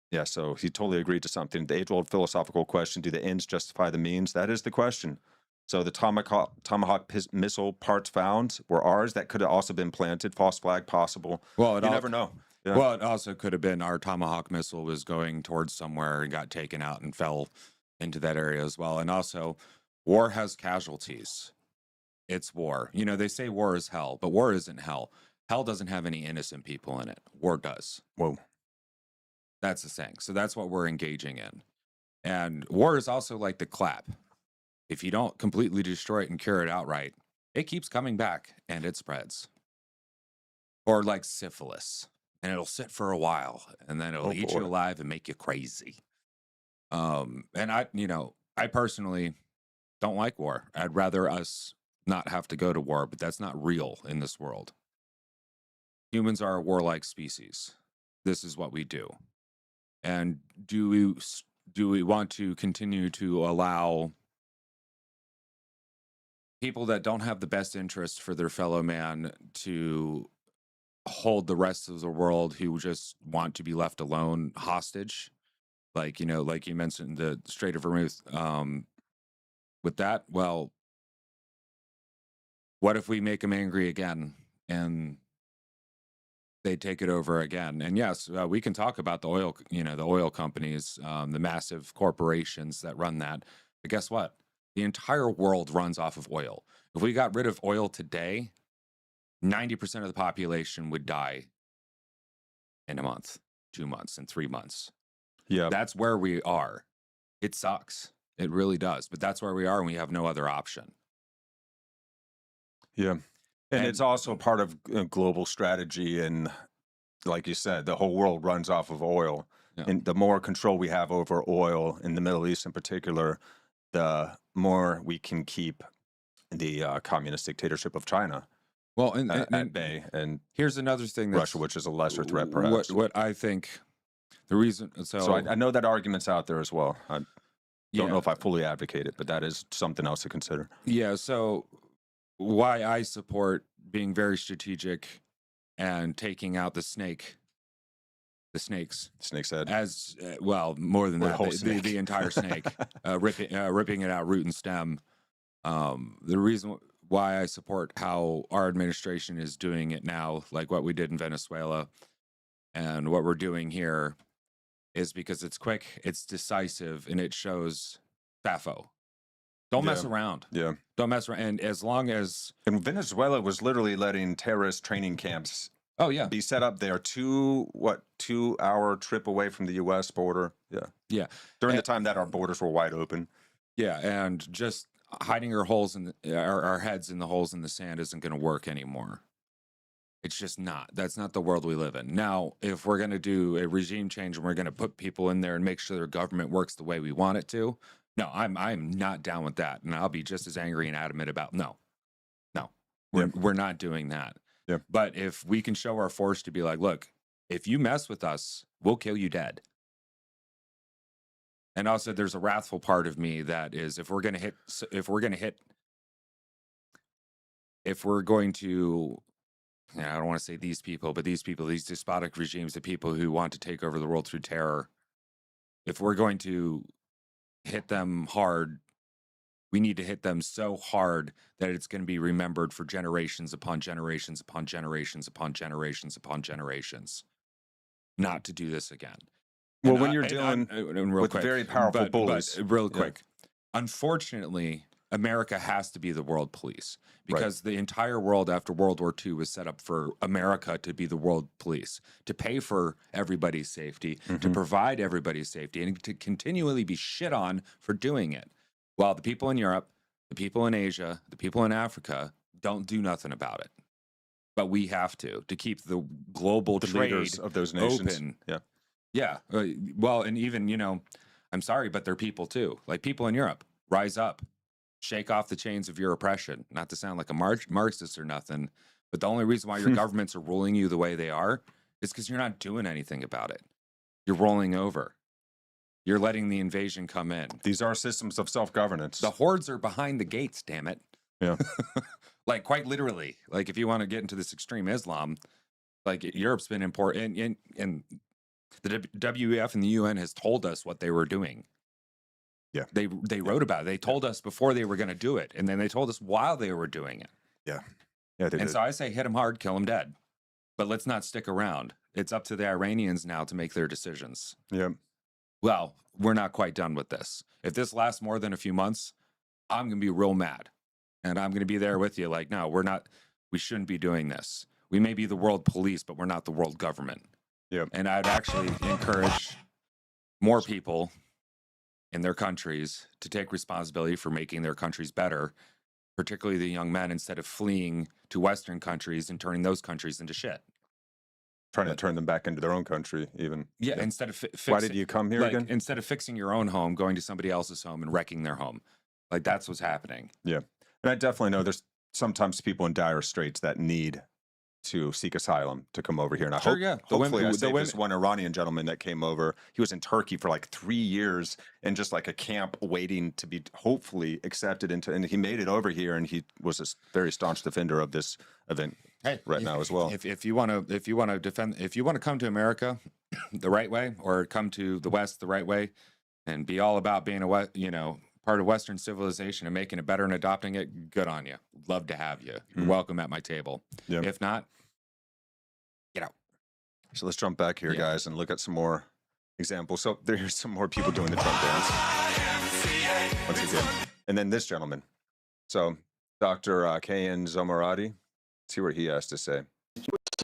yeah, so he totally agreed to something. The age-old philosophical question, do the ends justify the means? That is the question. So the Tomahawk missile parts found were ours. That could have also been planted. False flag possible. Well, You never know. Yeah. Well, it also could have been our Tomahawk missile was going towards somewhere and got taken out and fell into that area as well. And also, war has casualties. It's war. You know, they say war is hell, but war isn't hell. Hell doesn't have any innocent people in it. War does. Whoa. That's the thing. So that's what we're engaging in. And war is also like the clap. If you don't completely destroy it and cure it outright, it keeps coming back and it spreads. Or like syphilis. And it'll sit for a while and then it'll eat you alive and make you crazy. And I personally don't like war. I'd rather us not have to go to war, but that's not real in this world. Humans are a warlike species. This is what we do. And do we want to continue to allow people that don't have the best interest for their fellow man to hold the rest of the world who just want to be left alone hostage? Like, you know, like you mentioned the Strait of Hormuz, with that, well, what if we make them angry again and they take it over again? And yes, we can talk about the oil, you know, the oil companies, the massive corporations that run that. But guess what? The entire world runs off of oil. If we got rid of oil today, 90% of the population would die in a month, 2 months, and 3 months. Yeah. That's where we are. It sucks. It really does. But that's where we are, and we have no other option. Yeah. And it's also part of global strategy. And like you said, the whole world runs off of oil. Yeah. And the more control we have over oil in the Middle East in particular, the more we can keep the communist dictatorship of China at bay. And here's another thing. Russia, which is a lesser threat, perhaps. What I think the reason... So I know that argument's out there as well. I don't know if I fully advocate it, but that is something else to consider. Yeah, so why I support being very strategic and taking out the snakes. Snake's head. As well, more than that, the entire snake, ripping it out root and stem. The reason why I support how our administration is doing it now, like what we did in Venezuela and what we're doing here, is because it's quick, it's decisive, and it shows FAFO. Don't mess around. Yeah. Don't mess around. And as long as... And Venezuela was literally letting terrorist training camps be set up there 2-hour trip away from the U.S. border. Yeah. Yeah. During the time that our borders were wide open. Yeah, and just hiding our heads in the holes in the sand isn't going to work anymore. It's just not. That's not the world we live in. Now, if we're going to do a regime change and we're going to put people in there and make sure their government works the way we want it to, no, I'm not down with that. And I'll be just as angry and adamant about no. We're not doing that. Yeah. But if we can show our force to be like, look, if you mess with us, we'll kill you dead. And also there's a wrathful part of me that is, if we're going to, I don't want to say these people, but these despotic regimes, the people who want to take over the world through terror, if we're going to hit them hard, we need to hit them so hard that it's going to be remembered for generations upon generations upon generations upon generations upon generations, not to do this again. Well, when you're dealing with very powerful bullies. But real quick, unfortunately, America has to be the world police, because the entire world after World War II was set up for America to be the world police, to pay for everybody's safety, to provide everybody's safety, and to continually be shit on for doing it. while the people in Europe, the people in Asia, the people in Africa don't do nothing about it. But we have to keep the global trade leaders of those nations open. Yeah. Yeah. Well, and even, you know, I'm sorry, but they're people too. Like people in Europe, rise up, shake off the chains of your oppression. Not to sound like a Marxist or nothing, but the only reason why your governments are ruling you the way they are is because you're not doing anything about it. You're rolling over. You're letting the invasion come in. These are systems of self-governance. The hordes are behind the gates, damn it. Yeah. Like quite literally. Like if you want to get into this extreme Islam, like Europe's been important, and the WEF and the UN has told us what they were doing. Yeah. They wrote about it. They told us before they were going to do it, and then they told us while they were doing it. Yeah. Yeah. They And did. so I say hit them hard, kill them dead. But let's not stick around. It's up to the Iranians now to make their decisions. Yeah. Well, we're not quite done with this. If this lasts more than a few months, I'm going to be real mad. And I'm going to be there with you like, no, we shouldn't be doing this. We may be the world police, but we're not the world government. Yep. And I'd actually encourage more people in their countries to take responsibility for making their countries better, particularly the young men, instead of fleeing to Western countries and turning those countries into shit. Trying to turn them back into their own country, even. Yeah, instead of Why did you come here like, again? Instead of fixing your own home, going to somebody else's home and wrecking their home. Like that's what's happening. Yeah. And I definitely know there's sometimes people in dire straits that need to seek asylum to come over here. And I Sure, hope, yeah. hopefully I saved this one Iranian gentleman that came over. He was in Turkey for like 3 years in just like a camp waiting to be hopefully accepted into, and he made it over here, and he was a very staunch defender of this event now as well. If you want to come to America the right way, or come to the West the right way, and be all about being part of Western civilization and making it better and adopting it, good on you. Love to have you. You're welcome at my table. Yeah. If not, get out. So let's jump back here, guys, and look at some more examples. So there's some more people doing the Trump dance. Once again. And then this gentleman. So Dr. Kayan Zomaradi, see what he has to say.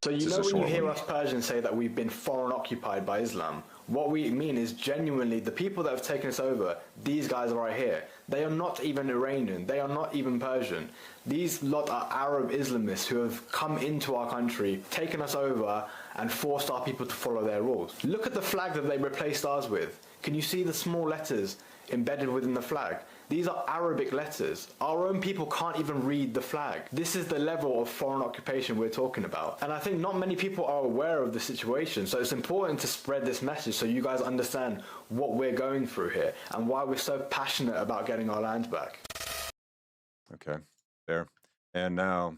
So you know when you hear us Persians say that we've been foreign occupied by Islam, what we mean is genuinely the people that have taken us over, these guys right here, they are not even Iranian, they are not even Persian. These lot are Arab Islamists who have come into our country, taken us over and forced our people to follow their rules. Look at the flag that they replaced ours with. Can you see the small letters embedded within the flag? These are Arabic letters. Our own people can't even read the flag. This is the level of foreign occupation we're talking about. And I think not many people are aware of the situation. So it's important to spread this message so you guys understand what we're going through here and why we're so passionate about getting our land back. Okay, there. And now,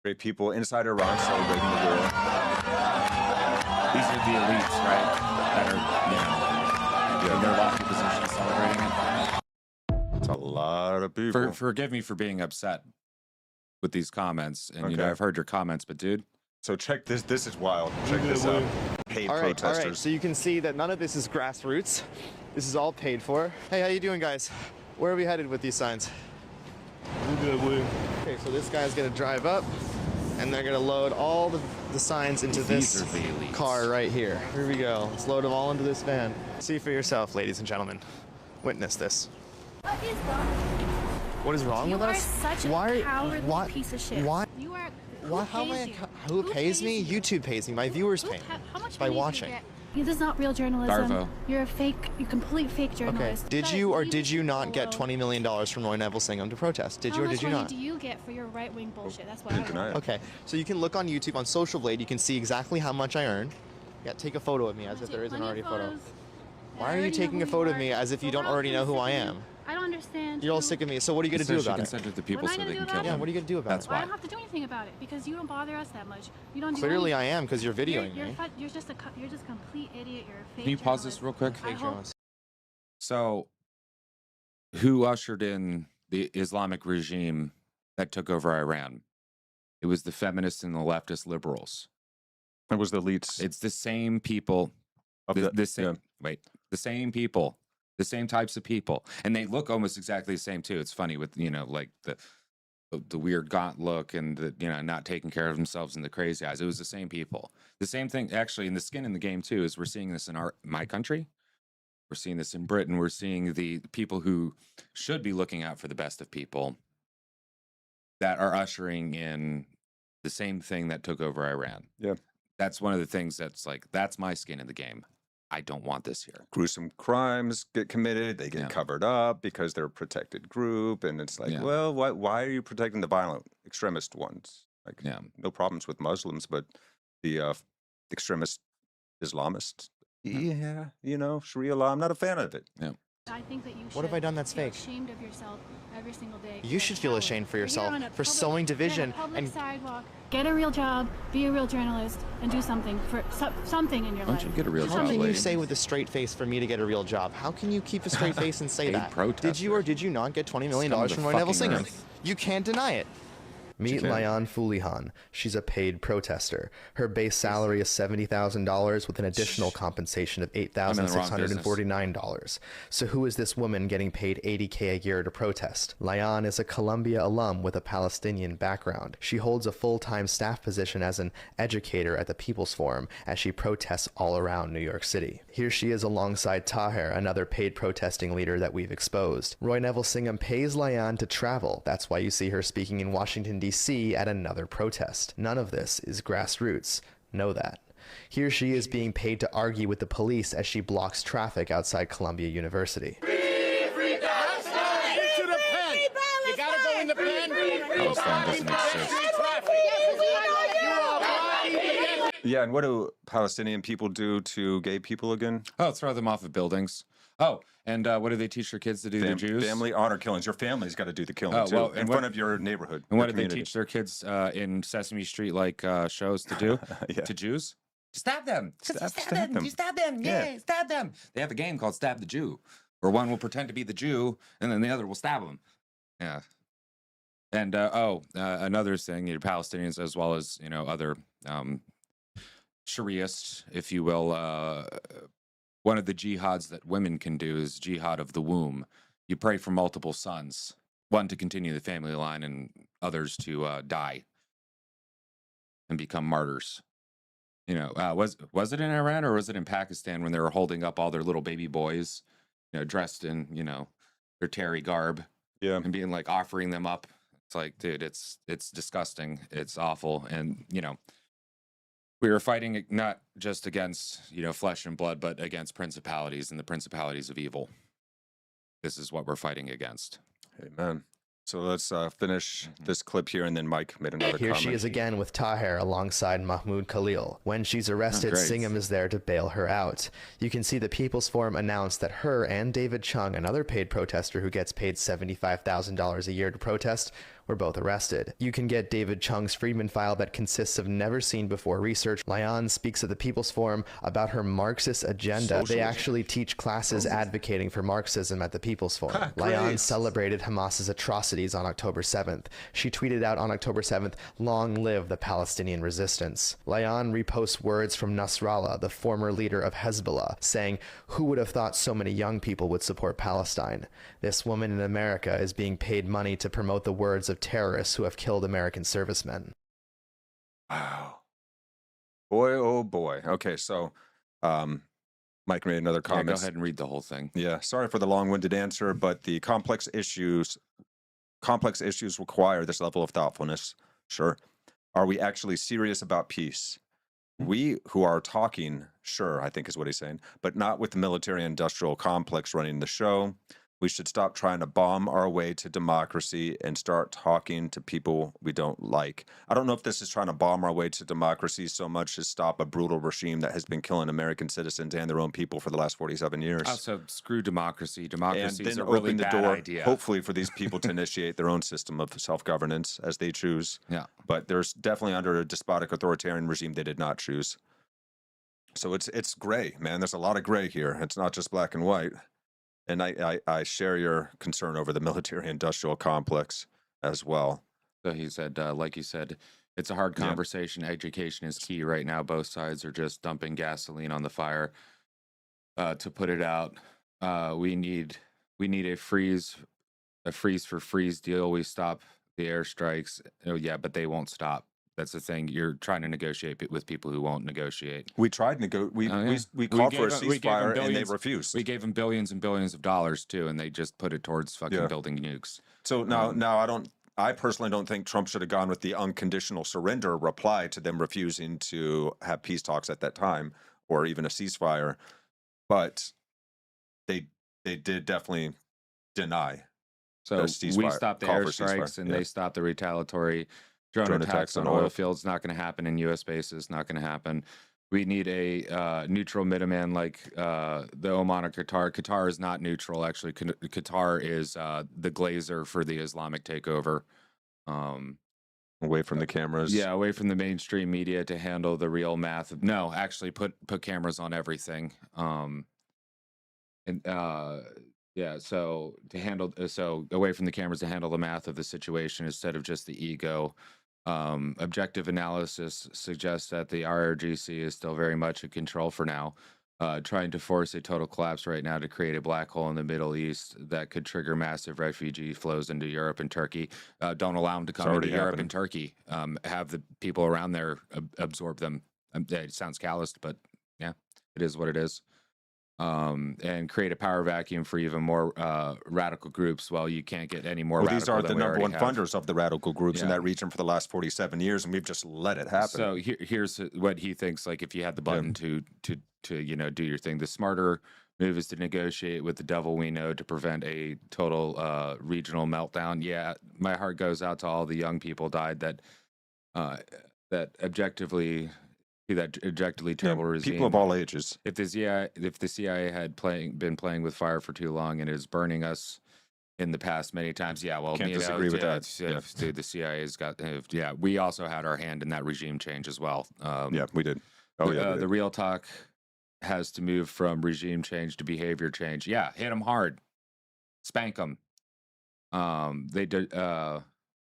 great people inside Iran celebrating the war. These are the elites, right? That are, in their lofty positions celebrating it. It's a lot of people. Forgive me for being upset with these comments. And, I've heard your comments, but dude. So check this. This is wild. Check this out. Paid protesters. All right. So you can see that none of this is grassroots. This is all paid for. Hey, how you doing, guys? Where are we headed with these signs? Okay, so this guy's gonna drive up, and they're gonna load all the signs into this car right here. Here we go. Let's load them all into this van. See for yourself, ladies and gentlemen. Witness this. What is wrong? What is wrong with us? You are such a cowardly piece of shit. Why? You are. Why? How am I? Who pays me? YouTube pays me. My viewers pay me How much by money do you watching. get? This is not real journalism. Darvo. You're a fake, you're complete fake Okay. journalist. Did you or did you not get $20 million from Roy Neville Singham to protest? Did you or did you How not? much money do you get for your right-wing bullshit? That's what You I can deny want. it. Okay, so you can look on YouTube on Social Blade. You can see exactly how much I earn. Yeah, take a photo of me as if there isn't already a photo. Why are you taking a photo of me as if you don't already know who I am? I don't understand. You're all sick of me. So what are you gonna do about it? Consent with the people What am so I they gonna can do kill about Yeah, them. what are you gonna do about That's it? Well, I why. don't have to do anything about it because you don't bother us that much. You don't do Clearly, anything. I am because you're videoing me. You're just a complete idiot. You're a fake. Can you pause journalist. this real quick? I hope So, who ushered in the Islamic regime that took over Iran? It was the feminists and the leftist liberals. It was the elites. It's the same people. Of The same people, the same types of people, and they look almost exactly the same too. It's funny with like the weird gaunt look and the not taking care of themselves and the crazy eyes. It was the same people. The same thing actually in the skin in the game too. Is we're seeing this in my country. We're seeing this in Britain. We're seeing the people who should be looking out for the best of people that are ushering in the same thing that took over Iran. Yeah. That's one of the things that's like, that's my skin in the game. I don't want this here. Gruesome crimes get committed. They get Yeah. covered up because they're a protected group. And it's like, Yeah. well, why are you protecting the violent extremist ones? Like, Yeah. no problems with Muslims, but the extremist Islamist, yeah, you know, Sharia law, I'm not a fan of it. Yeah. I think that you should What have I done that's feel fake? ashamed of yourself every single day. You should feel ashamed for yourself for sowing division and and sidewalk. Get a real job, be a real journalist, and do something for something in your Why life. don't you get a real how job, can you lady? say with a straight face for me to get a real job? How can you keep a straight face and say Paid that? Did protester. you or did you not get $20 million Scum of from the Roy Neville fucking Singham? earth. You can't deny it. Meet can. Layan Fulihan. She's a paid protester. Her base salary is $70,000 with an additional compensation of $8,649. So who is this woman getting paid $80K a year to protest? Layan is a Columbia alum with a Palestinian background. She holds a full-time staff position as an educator at the People's Forum as she protests all around New York City. Here she is alongside Taher, another paid protesting leader that we've exposed. Roy Neville Singham pays Layan to travel. That's why you see her speaking in Washington, D.C. at another protest. None of this is grassroots. Know that. Here she is being paid to argue with the police as she blocks traffic outside Columbia University. Palestine doesn't exist. Yeah, and what do Palestinian people do to gay people again? Oh, throw them off of buildings. Oh, and what do they teach their kids to do? The Jews? Family honor killings. Your family's got to do the killing, Oh, too, well, in and front what- of your neighborhood. And what your do they community. teach their kids in Sesame Street like shows to do? Yeah. To Jews? Stab them. Stab them. You stab them. Yeah. Yay, stab them. They have a game called Stab the Jew, where one will pretend to be the Jew and then the other will stab him. Yeah. And another thing, Palestinians as well as other Shariists, if you will. One of the jihads that women can do is jihad of the womb. You pray for multiple sons, one to continue the family line, and others to die and become martyrs. Was it in Iran or was it in Pakistan when they were holding up all their little baby boys, dressed in their terry garb, Yeah. and being like offering them up? It's like, dude, it's disgusting. It's awful. And, we were fighting not just against, flesh and blood, but against principalities and the principalities of evil. This is what we're fighting against. Amen. So let's finish this clip here, and then Mike made another Here comment. she is again with Taher alongside Mahmoud Khalil. When she's arrested, great. Singham is there to bail her out. You can see the People's Forum announce that her and David Chung, another paid protester who gets paid $75,000 a year to protest, were both arrested. You can get David Chung's Friedman file that consists of never-seen-before research. Layan speaks at the People's Forum about her Marxist agenda. Socialism. They actually teach classes advocating for Marxism at the People's Forum. Great. Layan celebrated Hamas's atrocities on October 7th. She tweeted out on October 7th, "Long live the Palestinian resistance." Layan reposts words from Nasrallah, the former leader of Hezbollah, saying, "Who would have thought so many young people would support Palestine? This woman in America is being paid money to promote the words of terrorists who have killed American servicemen." Wow. Boy, oh boy. Okay, so Mike made another Yeah, comment. go ahead and read the whole thing. Yeah, sorry for the long-winded answer, but the complex issues require this level of thoughtfulness. Sure. Are we actually serious about peace? We who are talking, sure, I think is what he's saying, but not with the military-industrial complex running the show. We should stop trying to bomb our way to democracy and start talking to people we don't like. I don't know if this is trying to bomb our way to democracy so much as stop a brutal regime that has been killing American citizens and their own people for the last 47 years. Also, screw democracy. And Democracy is then a really open the bad door, idea. hopefully, for these people to initiate their own system of self-governance as they choose. Yeah. But there's definitely under a despotic authoritarian regime they did not choose. So it's gray, man. There's a lot of gray here. It's not just black and white. And I share your concern over the military-industrial complex as well. So he said, like you said, it's a hard Yeah. conversation. Education is key right now. Both sides are just dumping gasoline on the fire to put it out. We need a freeze for freeze deal. We stop the airstrikes. Oh yeah, but they won't stop. That's the thing. You're trying to negotiate with people who won't negotiate. We tried we called for a ceasefire and they refused. We gave them billions and billions of dollars too, and they just put it towards fucking building nukes. So now I personally don't think Trump should have gone with the unconditional surrender reply to them refusing to have peace talks at that time or even a ceasefire, but they did definitely deny. So we stopped the airstrikes and they stopped the retaliatory drone attacks on oil fields. Not going to happen in U.S. bases. Not going to happen. We need a neutral middleman like the Oman or Qatar. Qatar is not neutral, actually. Qatar is the glazer for the Islamic takeover. Away from the cameras. Yeah, away from the mainstream media to handle the real math. No, actually put cameras on everything. So to handle away from the cameras to handle the math of the situation instead of just the ego. Objective analysis suggests that the IRGC is still very much in control for now, trying to force a total collapse right now to create a black hole in the Middle East that could trigger massive refugee flows into Europe and Turkey. Don't allow them to come into Europe and Turkey. Have the people around there absorb them. It sounds calloused, but yeah, it is what it is. And create a power vacuum for even more radical groups. Well, you can't get any more radical. These are the number one funders of the radical groups in that region for the last 47 years, and we've just let it happen. So here's what he thinks. Like, if you had the button to do your thing, the smarter move is to negotiate with the devil we know to prevent a total regional meltdown. Yeah, my heart goes out to all the young people died that objectively terrible regime. People of all ages. If the CIA had been playing with fire for too long and is burning us in the past many times, can't disagree with that. Dude, the CIA's got. We also had our hand in that regime change as well. We did. The real talk has to move from regime change to behavior change. Yeah, hit them hard, spank them. They did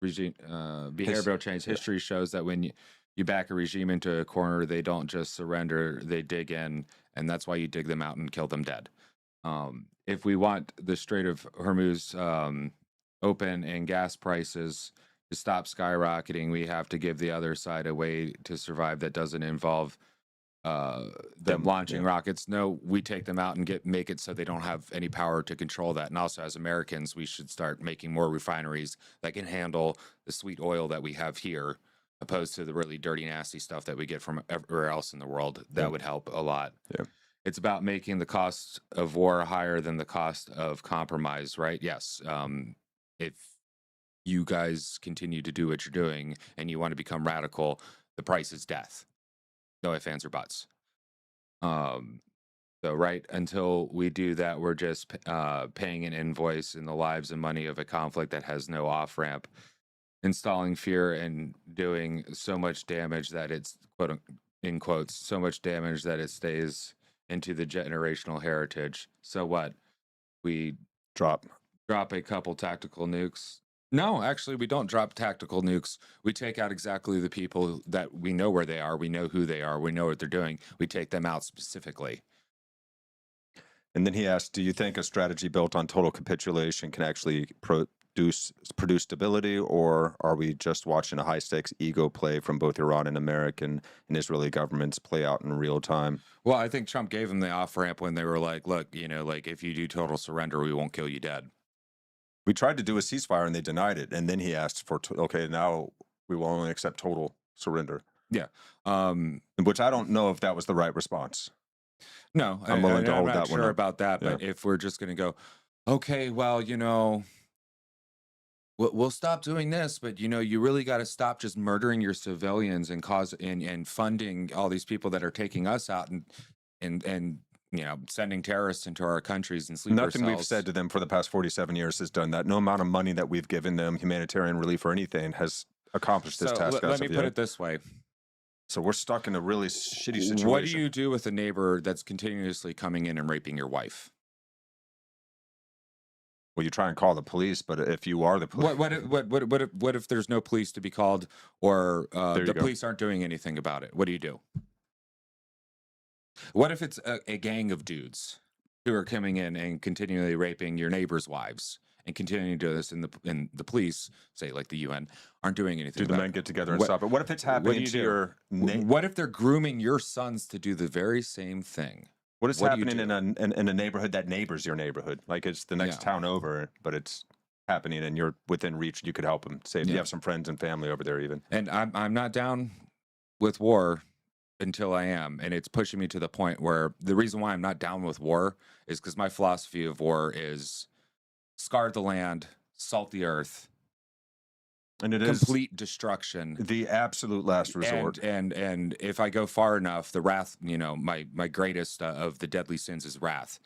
behavioral change. History shows that when you back a regime into a corner, they don't just surrender, they dig in, and that's why you dig them out and kill them dead. If we want the Strait of Hormuz open and gas prices to stop skyrocketing, we have to give the other side a way to survive that doesn't involve them launching rockets. No, we take them out and make it so they don't have any power to control that. And also, as Americans, we should start making more refineries that can handle the sweet oil that we have here, opposed to the really dirty, nasty stuff that we get from everywhere else in the world. That would help a lot. Yeah. It's about making the cost of war higher than the cost of compromise, right? Yes. If you guys continue to do what you're doing and you want to become radical, the price is death. No ifs, ands, or buts. So right until we do that, we're just paying an invoice in the lives and money of a conflict that has no off-ramp, installing fear and doing so much damage that it's, quote in quotes, so much damage that it stays into the generational heritage. So what? We drop a couple tactical nukes. No, actually, we don't drop tactical nukes. We take out exactly the people that we know where they are. We know who they are. We know what they're doing. We take them out specifically. And then he asked, do you think a strategy built on total capitulation can actually produce stability, or are we just watching a high-stakes ego play from both Iran and American and Israeli governments play out in real time? Well, I think Trump gave them the off-ramp when they were like, look, if you do total surrender, we won't kill you dead. We tried to do a ceasefire and they denied it. And then he asked for, okay, now we will only accept total surrender. Yeah. Which I don't know if that was the right response. No, I'm willing to hold that one. I'm not sure about that, but if we're just going to go, okay, well, we'll stop doing this, but you really got to stop just murdering your civilians and and funding all these people that are taking us out and sending terrorists into our countries and sleeper cells. Nothing we've said to them for the past 47 years has done that. No amount of money that we've given them, humanitarian relief or anything, has accomplished this task. Let me put it this way. So we're stuck in a really shitty situation. What do you do with a neighbor that's continuously coming in and raping your wife? Well, you try and call the police, but if you are the police, what if there's no police to be called, or the police aren't doing anything about it? What do you do? What if it's a gang of dudes who are coming in and continually raping your neighbors' wives, and continuing to do this, and the police, say like the UN, aren't doing anything. Do the men get together and stop it? What if it's happening to your? What if they're grooming your sons to do the very same thing? What is happening in a neighborhood that neighbors your neighborhood? Like it's the next town over, but it's happening and you're within reach. You could help them. Say if you have some friends and family over there, even. And I'm not down with war until I am, and it's pushing me to the point where the reason why I'm not down with war is because my philosophy of war is scar the land, salt the earth, and it is complete destruction, the absolute last resort. And if I go far enough, the wrath, you know, my greatest of the deadly sins is wrath.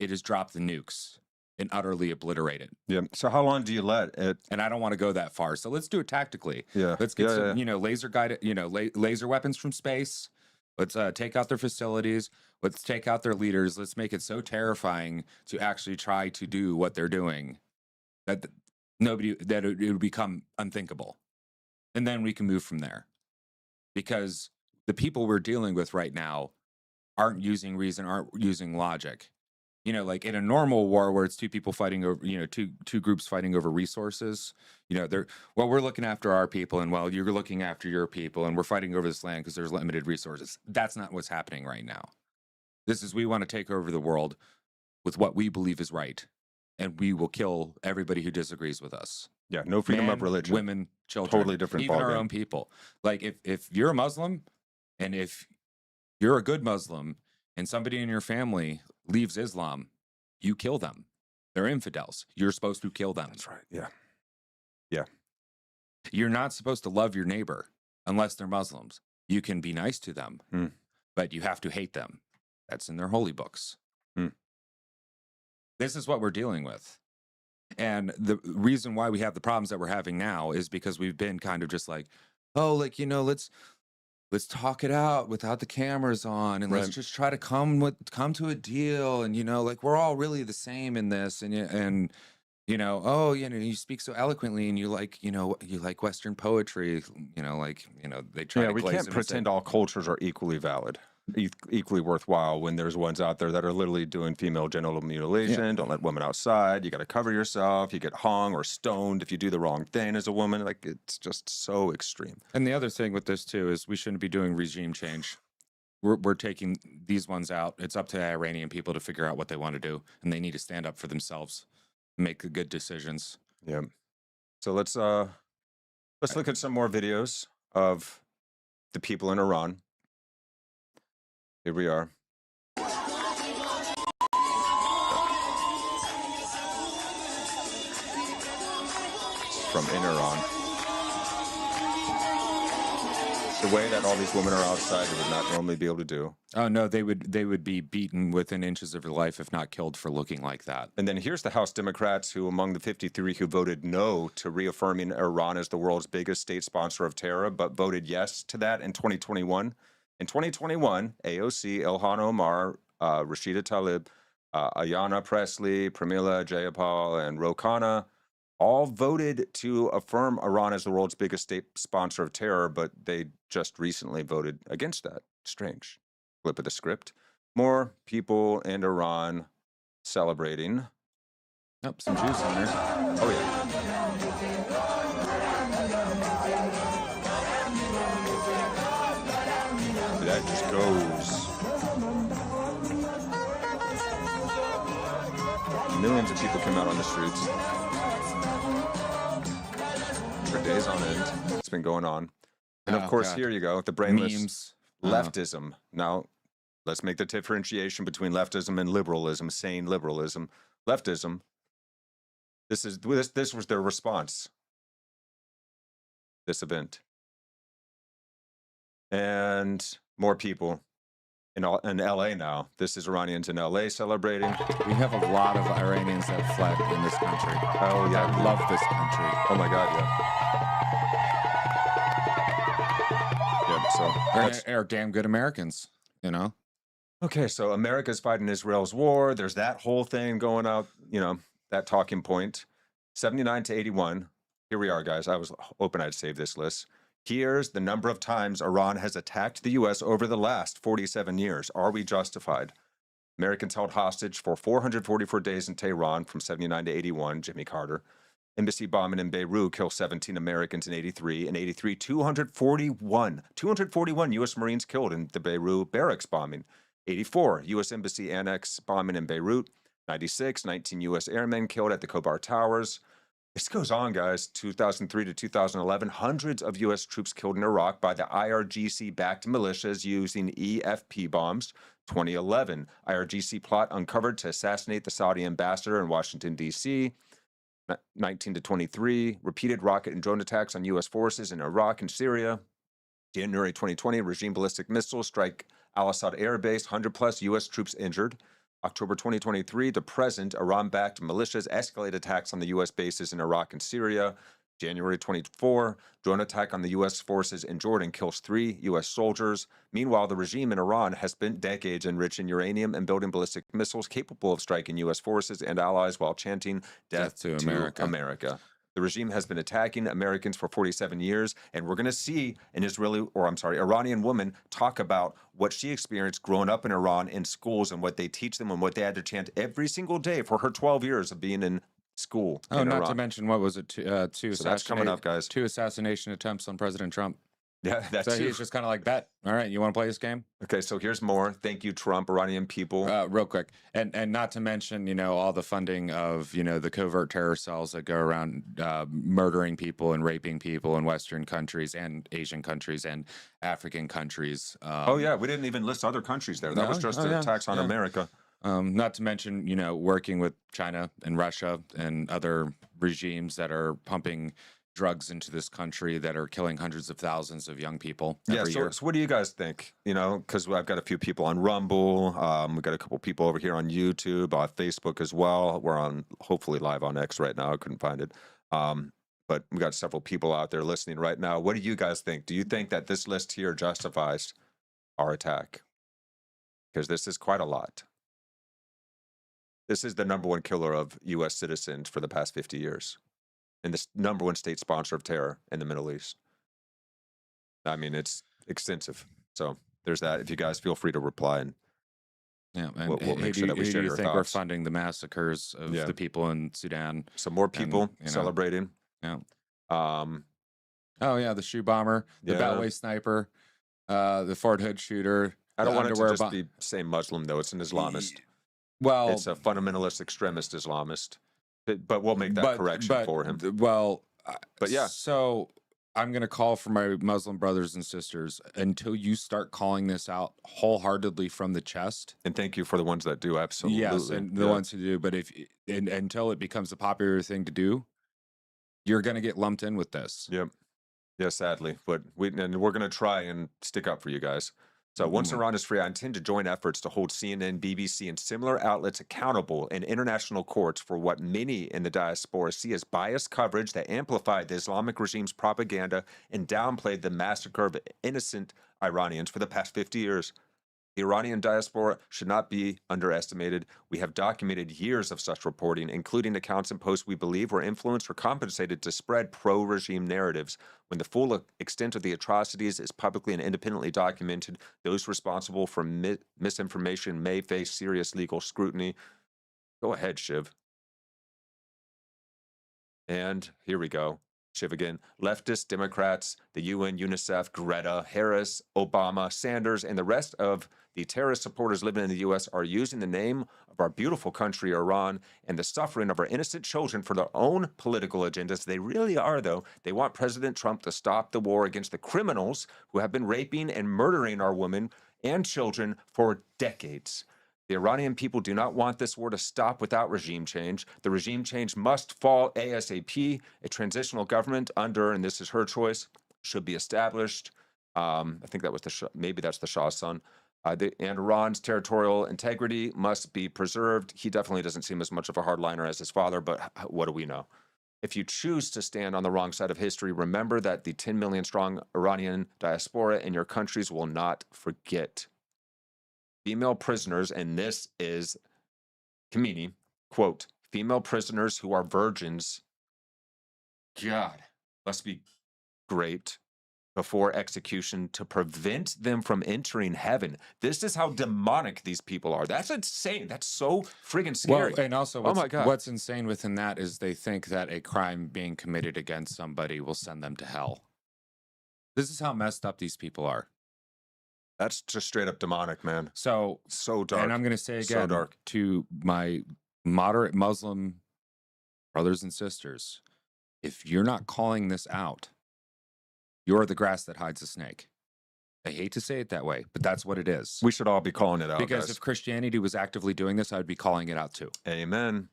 It is drop the nukes and utterly obliterate it. Yeah. So how long do you let it? And I don't want to go that far. So let's do it tactically. Yeah. Let's get some, you know, laser guided, you know, laser weapons from space. Let's take out their facilities. Let's take out their leaders. Let's make it so terrifying to actually try to do what they're doing that it would become unthinkable. And then we can move from there. Because the people we're dealing with right now aren't using reason, aren't using logic. You know, like in a normal war where it's two people fighting over, you know, two groups fighting over resources, you know, we're looking after our people, and you're looking after your people, and we're fighting over this land because there's limited resources. That's not what's happening right now. This is, we want to take over the world with what we believe is right, and we will kill everybody who disagrees with us. Yeah, no freedom of religion. Women, children. Totally different even our ballgame. own people. Like if you're a Muslim, and if you're a good Muslim, and somebody in your family leaves Islam, you kill them. They're infidels. You're supposed to kill them. That's right. Yeah. Yeah. You're not supposed to love your neighbor unless they're Muslims. You can be nice to them, but you have to hate them. That's in their holy books. This is what we're dealing with. And the reason why we have the problems that we're having now is because we've been kind of just like, oh, like, you know, let's talk it out without the cameras on, and let's just try to come to a deal. And, you know, like, we're all really the same in this. And you know, oh, you know, you speak so eloquently, and you like Western poetry, you know, like, you know, they try to we can't pretend all cultures are equally valid, equally worthwhile, when there's ones out there that are literally doing female genital mutilation. Don't let women outside. You got to cover yourself. You get hung or stoned if you do the wrong thing as a woman. Like, it's just so extreme. And the other thing with this too is we shouldn't be doing regime change. We're taking these ones out. It's up to the Iranian people to figure out what they want to do, and they need to stand up for themselves, make the good decisions. Yeah. So let's look at some more videos of the people in Iran. Here we are. From in Iran. The way that all these women are outside, they would not normally be able to do. Oh no, they would be beaten within inches of their life, if not killed, for looking like that. And then here's the House Democrats, who among the 53 who voted no to reaffirming Iran as the world's biggest state sponsor of terror, but voted yes to that in 2021. In 2021, AOC, Ilhan Omar, Rashida Tlaib, Ayanna Pressley, Pramila Jayapal, and Rokana all voted to affirm Iran as the world's biggest state sponsor of terror, but they just recently voted against that. Strange. Flip of the script. More people in Iran celebrating. Oh, some juice in there. Oh, yeah. That just goes. Millions of people came out on the streets for days on end. It's been going on. And of course, here you go, the brainless leftism. Now, let's make the differentiation between leftism and liberalism, sane liberalism. Leftism, this was their response, this event. And more people in LA now. This is Iranians in LA celebrating. We have a lot of Iranians that fled in this country. Oh, yeah. I love this country. Oh, my God, yeah. Yeah, so they're damn good Americans, you know? Okay, so America's fighting Israel's war. There's that whole thing going out, you know, that talking point. 79 to 81. Here we are, guys. I was hoping I'd save this list. Here's the number of times Iran has attacked the U.S. over the last 47 years. Are we justified? Americans held hostage for 444 days in Tehran from 79 to 81, Jimmy Carter. Embassy bombing in Beirut killed 17 Americans in 83. In 83, 241 U.S. Marines killed in the Beirut barracks bombing. 84, U.S. Embassy annex bombing in Beirut. 96, 19 U.S. airmen killed at the Khobar Towers. This goes on, guys. 2003 to 2011, hundreds of U.S. troops killed in Iraq by the IRGC-backed militias using EFP bombs. 2011, IRGC plot uncovered to assassinate the Saudi ambassador in Washington, D.C. 19 to 23, repeated rocket and drone attacks on U.S. forces in Iraq and Syria. January 2020, regime ballistic missiles strike Al-Assad air base, 100-plus U.S. troops injured. October 2023, the present Iran-backed militias escalate attacks on the U.S. bases in Iraq and Syria. January 24, drone attack on the U.S. forces in Jordan kills 3 U.S. soldiers. Meanwhile, the regime in Iran has spent decades enriching uranium and building ballistic missiles capable of striking U.S. forces and allies while chanting death to America. The regime has been attacking Americans for 47 years, and we're going to see an Iranian woman talk about what she experienced growing up in Iran in schools and what they teach them and what they had to chant every single day for her 12 years of being in school. Oh, in not Iran. to mention, what was it? So that's coming up, guys. 2 assassination attempts on President Trump. Yeah, that's so he's just kind of like, bet. All right, you want to play this game? Okay, so here's more. Thank you, Trump, Iranian people. Real quick, and not to mention, all the funding of, the covert terror cells that go around murdering people and raping people in Western countries and Asian countries and African countries. Oh yeah, we didn't even list other countries there. That was just an attacks on America. Not to mention, working with China and Russia and other regimes that are pumping drugs into this country that are killing hundreds of thousands of young people every year. So what do you guys think? Because I've got a few people on Rumble. We've got a couple people over here on YouTube, on Facebook as well. We're on, hopefully live on X right now. I couldn't find it. But we got several people out there listening right now. What do you guys think? Do you think that this list here justifies our attack? Because this is quite a lot. This is the #1 killer of U.S. citizens for the past 50 years. And the #1 state sponsor of terror in the Middle East. I mean, it's extensive. So there's that. If you guys feel free to reply, and we'll make sure that we share your think thoughts. We're funding the massacres of the people in Sudan? Some more people celebrating. Yeah. The shoe bomber, the Beltway sniper, the Fort Hood shooter. I don't want it to just be same Muslim though. It's an Islamist. Well, it's a fundamentalist extremist Islamist. But we'll make that correction for him. But yeah. So I'm going to call for my Muslim brothers and sisters until you start calling this out wholeheartedly from the chest. And thank you for the ones that do. Absolutely. Yes, and the ones who do. But until it becomes a popular thing to do, you're going to get lumped in with this. Yep. Yeah, sadly. But we're going to try and stick up for you guys. So once Iran is free, I intend to join efforts to hold CNN, BBC, and similar outlets accountable in international courts for what many in the diaspora see as biased coverage that amplified the Islamic regime's propaganda and downplayed the massacre of innocent Iranians for the past 50 years. The Iranian diaspora should not be underestimated. We have documented years of such reporting, including accounts and posts we believe were influenced or compensated to spread pro-regime narratives. When the full extent of the atrocities is publicly and independently documented, those responsible for misinformation may face serious legal scrutiny. Go ahead, Shiv. And here we go. Shiv again. Leftist Democrats, the UN, UNICEF, Greta, Harris, Obama, Sanders, and the rest of the terrorist supporters living in the U.S. are using the name of our beautiful country, Iran, and the suffering of our innocent children for their own political agendas. They really are, though. They want President Trump to stop the war against the criminals who have been raping and murdering our women and children for decades. The Iranian people do not want this war to stop without regime change. The regime change must fall ASAP. A transitional government under, and this is her choice, should be established. I think that was maybe that's the Shah's son. And Iran's territorial integrity must be preserved. He definitely doesn't seem as much of a hardliner as his father, but what do we know? If you choose to stand on the wrong side of history, remember that the 10 million strong Iranian diaspora in your countries will not forget. Female prisoners, and this is Khamenei, quote, female prisoners who are virgins, God, must be great before execution to prevent them from entering heaven. This is how demonic these people are. That's insane. That's so friggin' scary. Well, and also, oh my God. What's insane within that is they think that a crime being committed against somebody will send them to hell. This is how messed up these people are. That's just straight up demonic, man. So dark. And I'm going to say again so dark. to my moderate Muslim brothers and sisters, if you're not calling this out, you're the grass that hides the snake. I hate to say it that way, but that's what it is. We should all be calling it out, because guys. if Christianity was actively doing this, I would be calling it out too. Amen.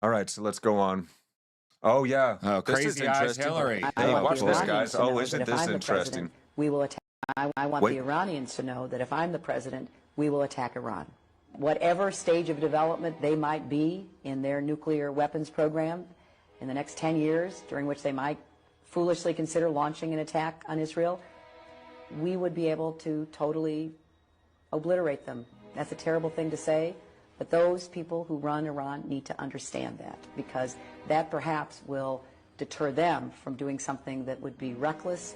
All right, so let's go on. Oh, yeah. Oh, Crazy Eyes Hillary. Hey, watch this, guys. Oh, isn't this interesting? We will attack. I want the Iranians to know that if I'm the president, we will attack Iran. Whatever stage of development they might be in their nuclear weapons program in the next 10 years, during which they might foolishly consider launching an attack on Israel, we would be able to totally obliterate them. That's a terrible thing to say, but those people who run Iran need to understand that, because that perhaps will deter them from doing something that would be reckless,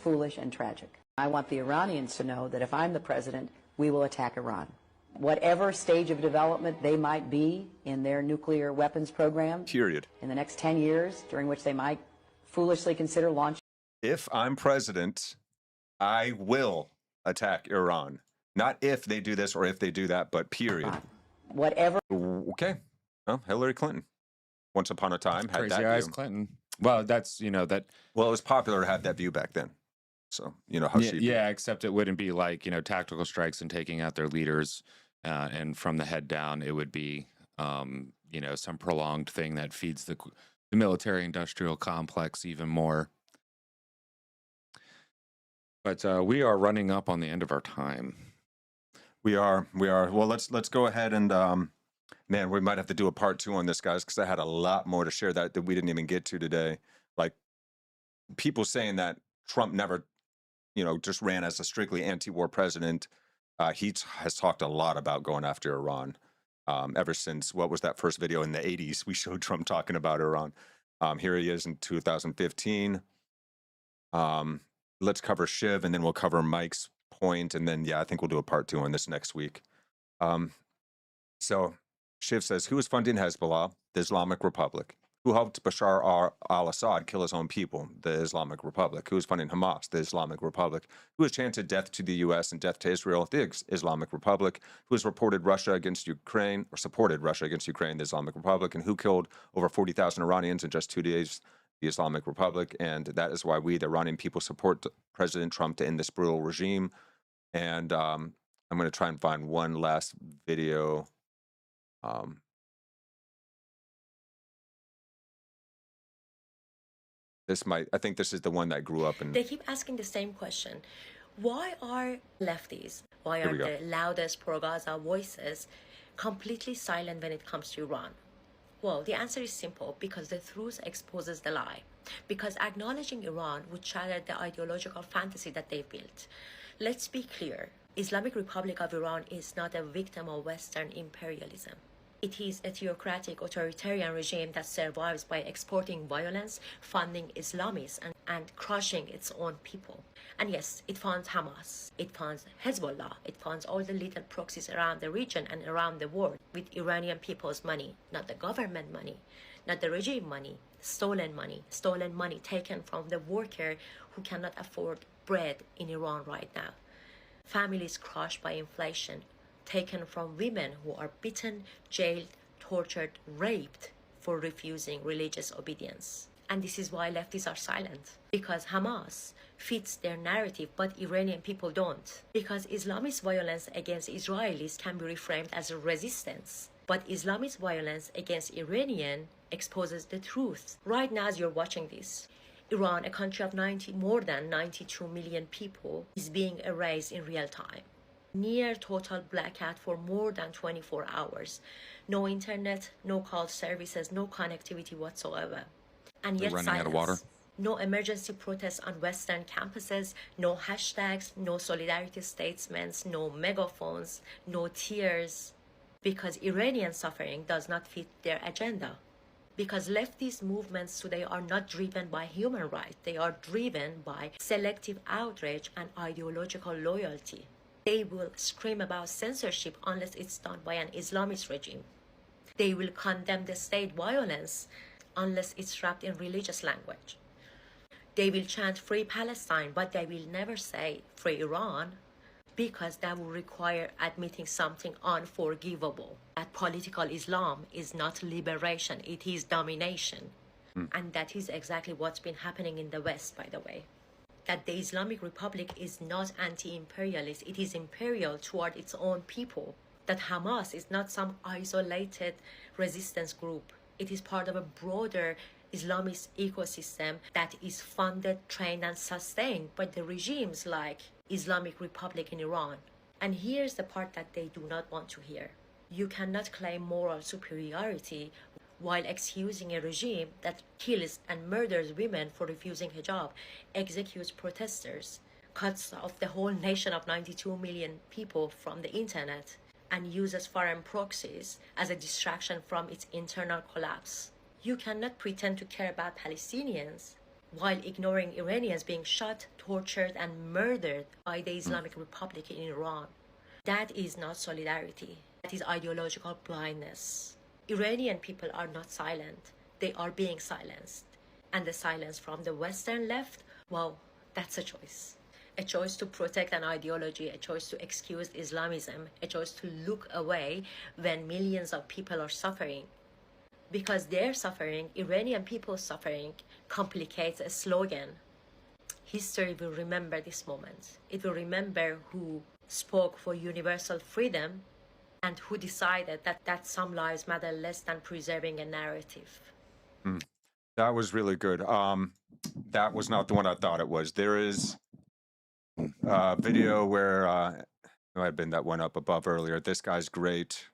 foolish, and tragic. I want the Iranians to know that if I'm the president, we will attack Iran. Whatever stage of development they might be in their nuclear weapons program, period, in the next 10 years, during which they might foolishly consider launching. If I'm president, I will attack Iran. Not if they do this or if they do that, but period. Whatever. Okay. Well, Hillary Clinton, once upon a time, had Crazy that Eyes view. Clinton. Well, that's, that. Well, it was popular to have that view back then. So, how she... Yeah, except it wouldn't be like, tactical strikes and taking out their leaders. And from the head down, it would be, some prolonged thing that feeds the military-industrial complex even more. But we are running up on the end of our time. We are. Well, let's go ahead and, man, we might have to do a part 2 on this, guys, because I had a lot more to share that we didn't even get to today. Like, people saying that Trump never, just ran as a strictly anti-war president. He has talked a lot about going after Iran. Ever since, what was that first video in the 80s? We showed Trump talking about Iran. Here he is in 2015. Let's cover Shiv, and then we'll cover Mike's point, and then, I think we'll do a part 2 on this next week. So Shiv says, who is funding Hezbollah? The Islamic Republic. Who helped Bashar al-Assad kill his own people? The Islamic Republic. Who is funding Hamas? The Islamic Republic. Who has chanted death to the U.S. and death to Israel? The Islamic Republic. Who has reported Russia against Ukraine, or supported Russia against Ukraine? The Islamic Republic. And who killed over 40,000 Iranians in just 2 days? The Islamic Republic. And that is why we, the Iranian people, support President Trump to end this brutal regime. And I'm going to try and find one last video. I think this is the one that grew up in... They keep asking the same question. Why are lefties, why are the loudest pro-Gaza voices completely silent when it comes to Iran? Well, the answer is simple, because the truth exposes the lie. Because acknowledging Iran would shatter the ideological fantasy that they built. Let's be clear, Islamic Republic of Iran is not a victim of Western imperialism. It is a theocratic, authoritarian regime that survives by exporting violence, funding Islamists, and crushing its own people. And yes, it funds Hamas, it funds Hezbollah, it funds all the little proxies around the region and around the world with Iranian people's money, not the government money, not the regime money, stolen money taken from the worker who cannot afford bread in Iran right now. Families crushed by inflation, taken from women who are beaten, jailed, tortured, raped for refusing religious obedience. And this is why lefties are silent. Because Hamas fits their narrative, but Iranian people don't. Because Islamist violence against Israelis can be reframed as a resistance. But Islamist violence against Iranian exposes the truth. Right now, as you're watching this, Iran, a country of more than 92 million people, is being erased in real time. Near total blackout for more than 24 hours. No internet, no call services, no connectivity whatsoever. And yet running out of water. No emergency protests on Western campuses, no hashtags, no solidarity statements, no megaphones, no tears. Because Iranian suffering does not fit their agenda. Because leftist movements today are not driven by human rights. They are driven by selective outrage and ideological loyalty. They will scream about censorship unless it's done by an Islamist regime. They will condemn the state violence unless it's wrapped in religious language. They will chant free Palestine, but they will never say free Iran, because that will require admitting something unforgivable. That political Islam is not liberation, it is domination. And that is exactly what's been happening in the West, by the way. That the Islamic Republic is not anti-imperialist, it is imperial toward its own people. That Hamas is not some isolated resistance group. It is part of a broader Islamist ecosystem that is funded, trained, and sustained by the regimes like Islamic Republic in Iran. And here's the part that they do not want to hear. You cannot claim moral superiority while excusing a regime that kills and murders women for refusing hijab, executes protesters, cuts off the whole nation of 92 million people from the internet, and uses foreign proxies as a distraction from its internal collapse. You cannot pretend to care about Palestinians while ignoring Iranians being shot, tortured, and murdered by the Islamic Republic in Iran. That is not solidarity. That is ideological blindness. Iranian people are not silent. They are being silenced. And the silence from the Western left, well, that's a choice. A choice to protect an ideology, a choice to excuse Islamism, a choice to look away when millions of people are suffering. Because their suffering, Iranian people's suffering, complicates a slogan. History will remember this moment. It will remember who spoke for universal freedom and who decided that some lives matter less than preserving a narrative. That was really good. That was not the one I thought it was. There is a video where it might have been that one up above earlier. This guy's great.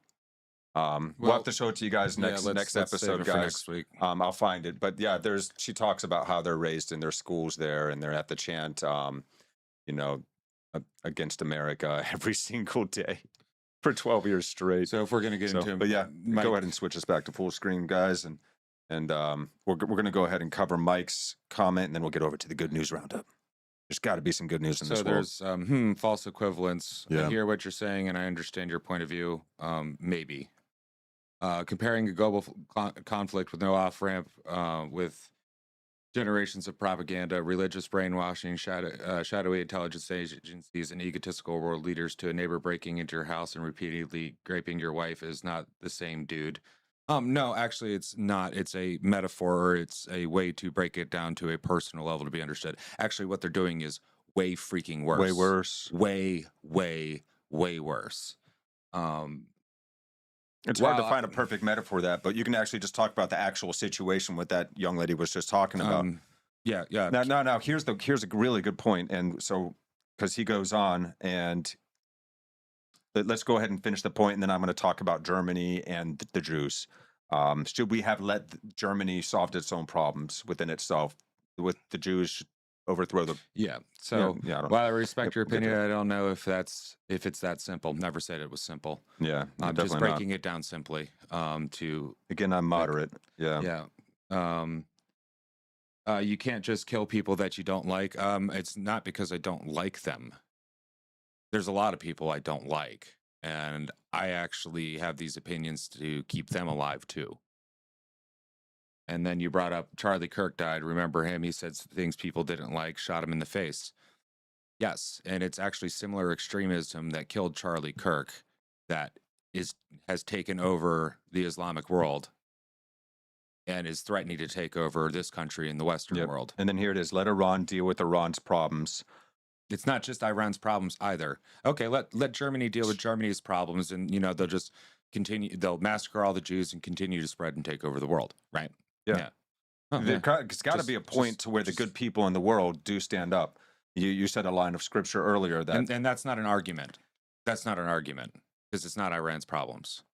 We'll have to show it to you guys next episode, guys. Next week. I'll find it. But yeah, she talks about how they're raised in their schools there, and they're at the chant, against America every single day for 12 years straight. So if we're going to get into, but yeah, go ahead and switch us back to full screen, guys, and we're going to go ahead and cover Mike's comment, and then we'll get over to the good news roundup. There's got to be some good news in this world. So there's false equivalence. Yeah. I hear what you're saying, and I understand your point of view. Maybe. Comparing a global conflict with no off-ramp with generations of propaganda, religious brainwashing, shadowy intelligence agencies, and egotistical world leaders to a neighbor breaking into your house and repeatedly raping your wife is not the same, dude. No, actually, it's not. It's a metaphor, or it's a way to break it down to a personal level to be understood. Actually, what they're doing is way freaking worse. Way worse. Way, way, way worse. It's hard to find a perfect metaphor for that, but you can actually just talk about the actual situation what that young lady was just talking about. Yeah. Now, here's a really good point, and so because he goes on, and let's go ahead and finish the point, and then I'm going to talk about Germany and the Jews. Should we have let Germany solve its own problems within itself? With the Jews overthrow the while I respect your opinion, I don't know if it's that simple. Never said it was simple. I'm just breaking it down simply I'm moderate. You can't just kill people that you don't like. It's not because I don't like them. There's a lot of people I don't like, and I actually have these opinions to keep them alive too. And then you brought up Charlie Kirk died. Remember him? He said things people didn't like, shot him in the face. Yes, and it's actually similar extremism that killed Charlie Kirk that has taken over the Islamic world and is threatening to take over this country in the Western world. And then here it is. Let Iran deal with Iran's problems. It's not just Iran's problems either. Okay, let Germany deal with Germany's problems, and they'll just continue. They'll massacre all the Jews and continue to spread and take over the world, right? Yeah. It's got to be a point to where the good people in the world do stand up. You said a line of scripture earlier that, and that's not an argument. That's not an argument because it's not Iran's problems.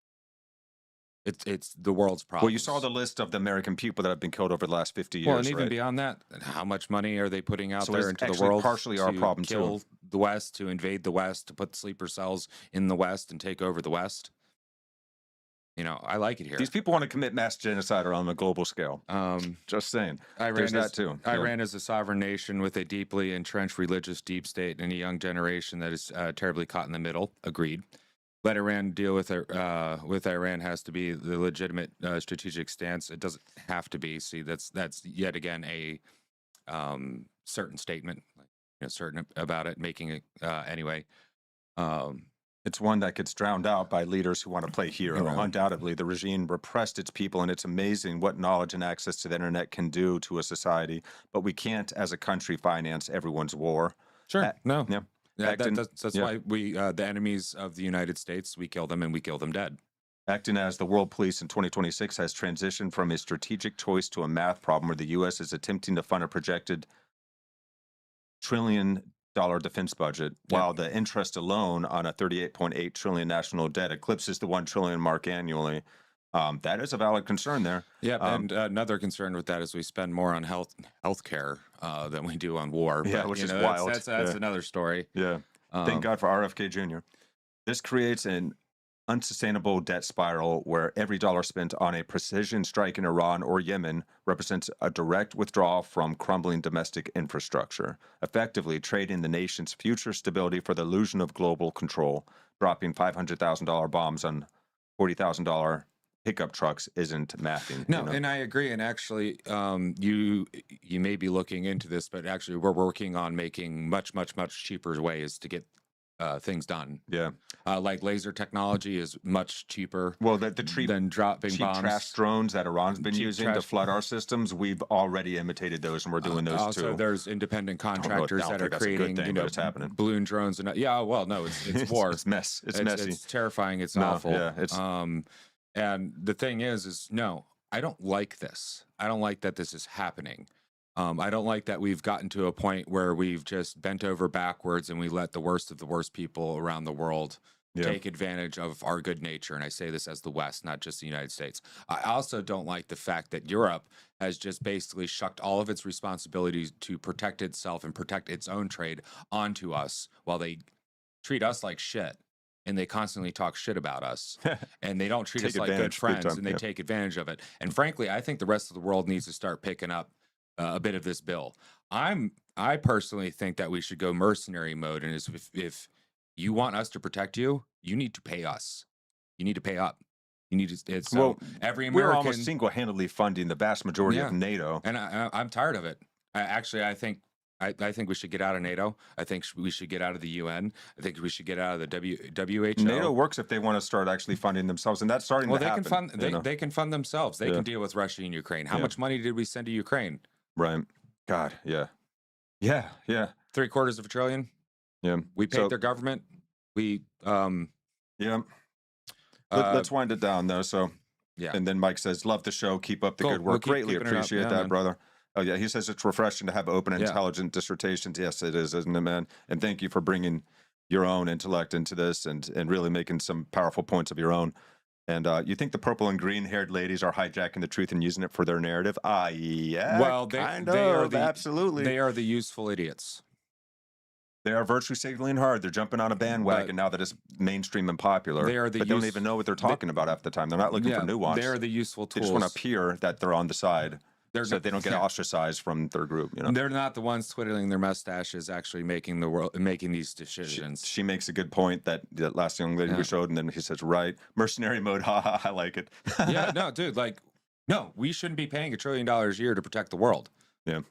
It's the world's problems. Well, you saw the list of the American people that have been killed over the last 50 years. Well, and even beyond that, how much money are they putting out there into the world? Partially our problem to kill the West, to invade the West, to put sleeper cells in the West and take over the West. You know, I like it here. These people want to commit mass genocide on a global scale. Just saying. There's that too. Iran is a sovereign nation with a deeply entrenched religious deep state and a young generation that is terribly caught in the middle. Agreed. Let Iran deal with Iran has to be the legitimate strategic stance. It doesn't have to be. See, that's yet again a certain statement, certain about it, making it anyway. It's one that gets drowned out by leaders who want to play hero. Right. Undoubtedly, the regime repressed its people, and it's amazing what knowledge and access to the internet can do to a society. But we can't, as a country, finance everyone's war. Sure. No. Yeah. That's why we, the enemies of the United States, we kill them and we kill them dead. Acting as the world police in 2026 has transitioned from a strategic choice to a math problem where the U.S. is attempting to fund a projected $1 trillion defense budget, while the interest alone on a $38.8 trillion national debt eclipses the $1 trillion mark annually. That is a valid concern there. Yeah, and another concern with that is we spend more on healthcare than we do on war. Yeah, but, which is know, wild. That's another story. Yeah. Thank God for RFK Jr. This creates an unsustainable debt spiral where every dollar spent on a precision strike in Iran or Yemen represents a direct withdrawal from crumbling domestic infrastructure, effectively trading the nation's future stability for the illusion of global control. Dropping $500,000 bombs on $40,000 pickup trucks isn't mathing. No, and I agree. And actually, you may be looking into this, but actually we're working on making much cheaper ways to get things done. Yeah. Like laser technology is much cheaper. Well, than dropping cheap bombs. trash drones that Iran's been using to flood our systems, we've already imitated those, and we're doing those also, too. there's independent contractors that are creating, it's happening. balloon drones and it's war. It's mess. It's messy. It's terrifying. It's awful. Yeah. It's and the thing is no, I don't like this. I don't like that this is happening. I don't like that we've gotten to a point where we've just bent over backwards and we let the worst of the worst people around the world take advantage of our good nature. And I say this as the West, not just the United States. I also don't like the fact that Europe has just basically shucked all of its responsibilities to protect itself and protect its own trade onto us while they treat us like shit. And they constantly talk shit about us, and they don't treat us like good friends, and they take advantage of it. And frankly, I think the rest of the world needs to start picking up a bit of this bill. I personally think that we should go mercenary mode, and if you want us to protect you, you need to pay us. You need to pay up. You need to. Every American. We're almost single-handedly funding the vast majority of NATO, and I'm tired of it. I think we should get out of NATO. I think we should get out of the UN. I think we should get out of the WHO. NATO works if they want to start actually funding themselves, and that's starting to happen. They can fund themselves. They can deal with Russia and Ukraine. How much money did we send to Ukraine? Right. God, yeah. 3/4 of $1 trillion. Yeah. We paid their government. We let's wind it down though. So and then Mike says, "Love the show. Keep up the good work. Greatly appreciate that, man. Brother." Oh yeah, he says it's refreshing to have open, intelligent dissertations. Yes, it is, isn't it, man? And thank you for bringing your own intellect into this and really making some powerful points of your own. And you think the purple and green-haired ladies are hijacking the truth and using it for their narrative? Yeah. Well, they are absolutely. They are the useful idiots. They are virtue signaling hard. They're jumping on a bandwagon now that it's mainstream and popular. But they don't even know what they're talking about half the time. They're not looking for nuance. They're the useful tools. They just want to appear that they're on the side. So they don't get ostracized from their group. They're not the ones twiddling their mustaches, actually making these decisions. She makes a good point that last young lady we showed, and then he says, "Right, mercenary mode." Ha ha! I like it. Yeah, no, dude, no, we shouldn't be paying $1 trillion a year to protect the world. Yeah,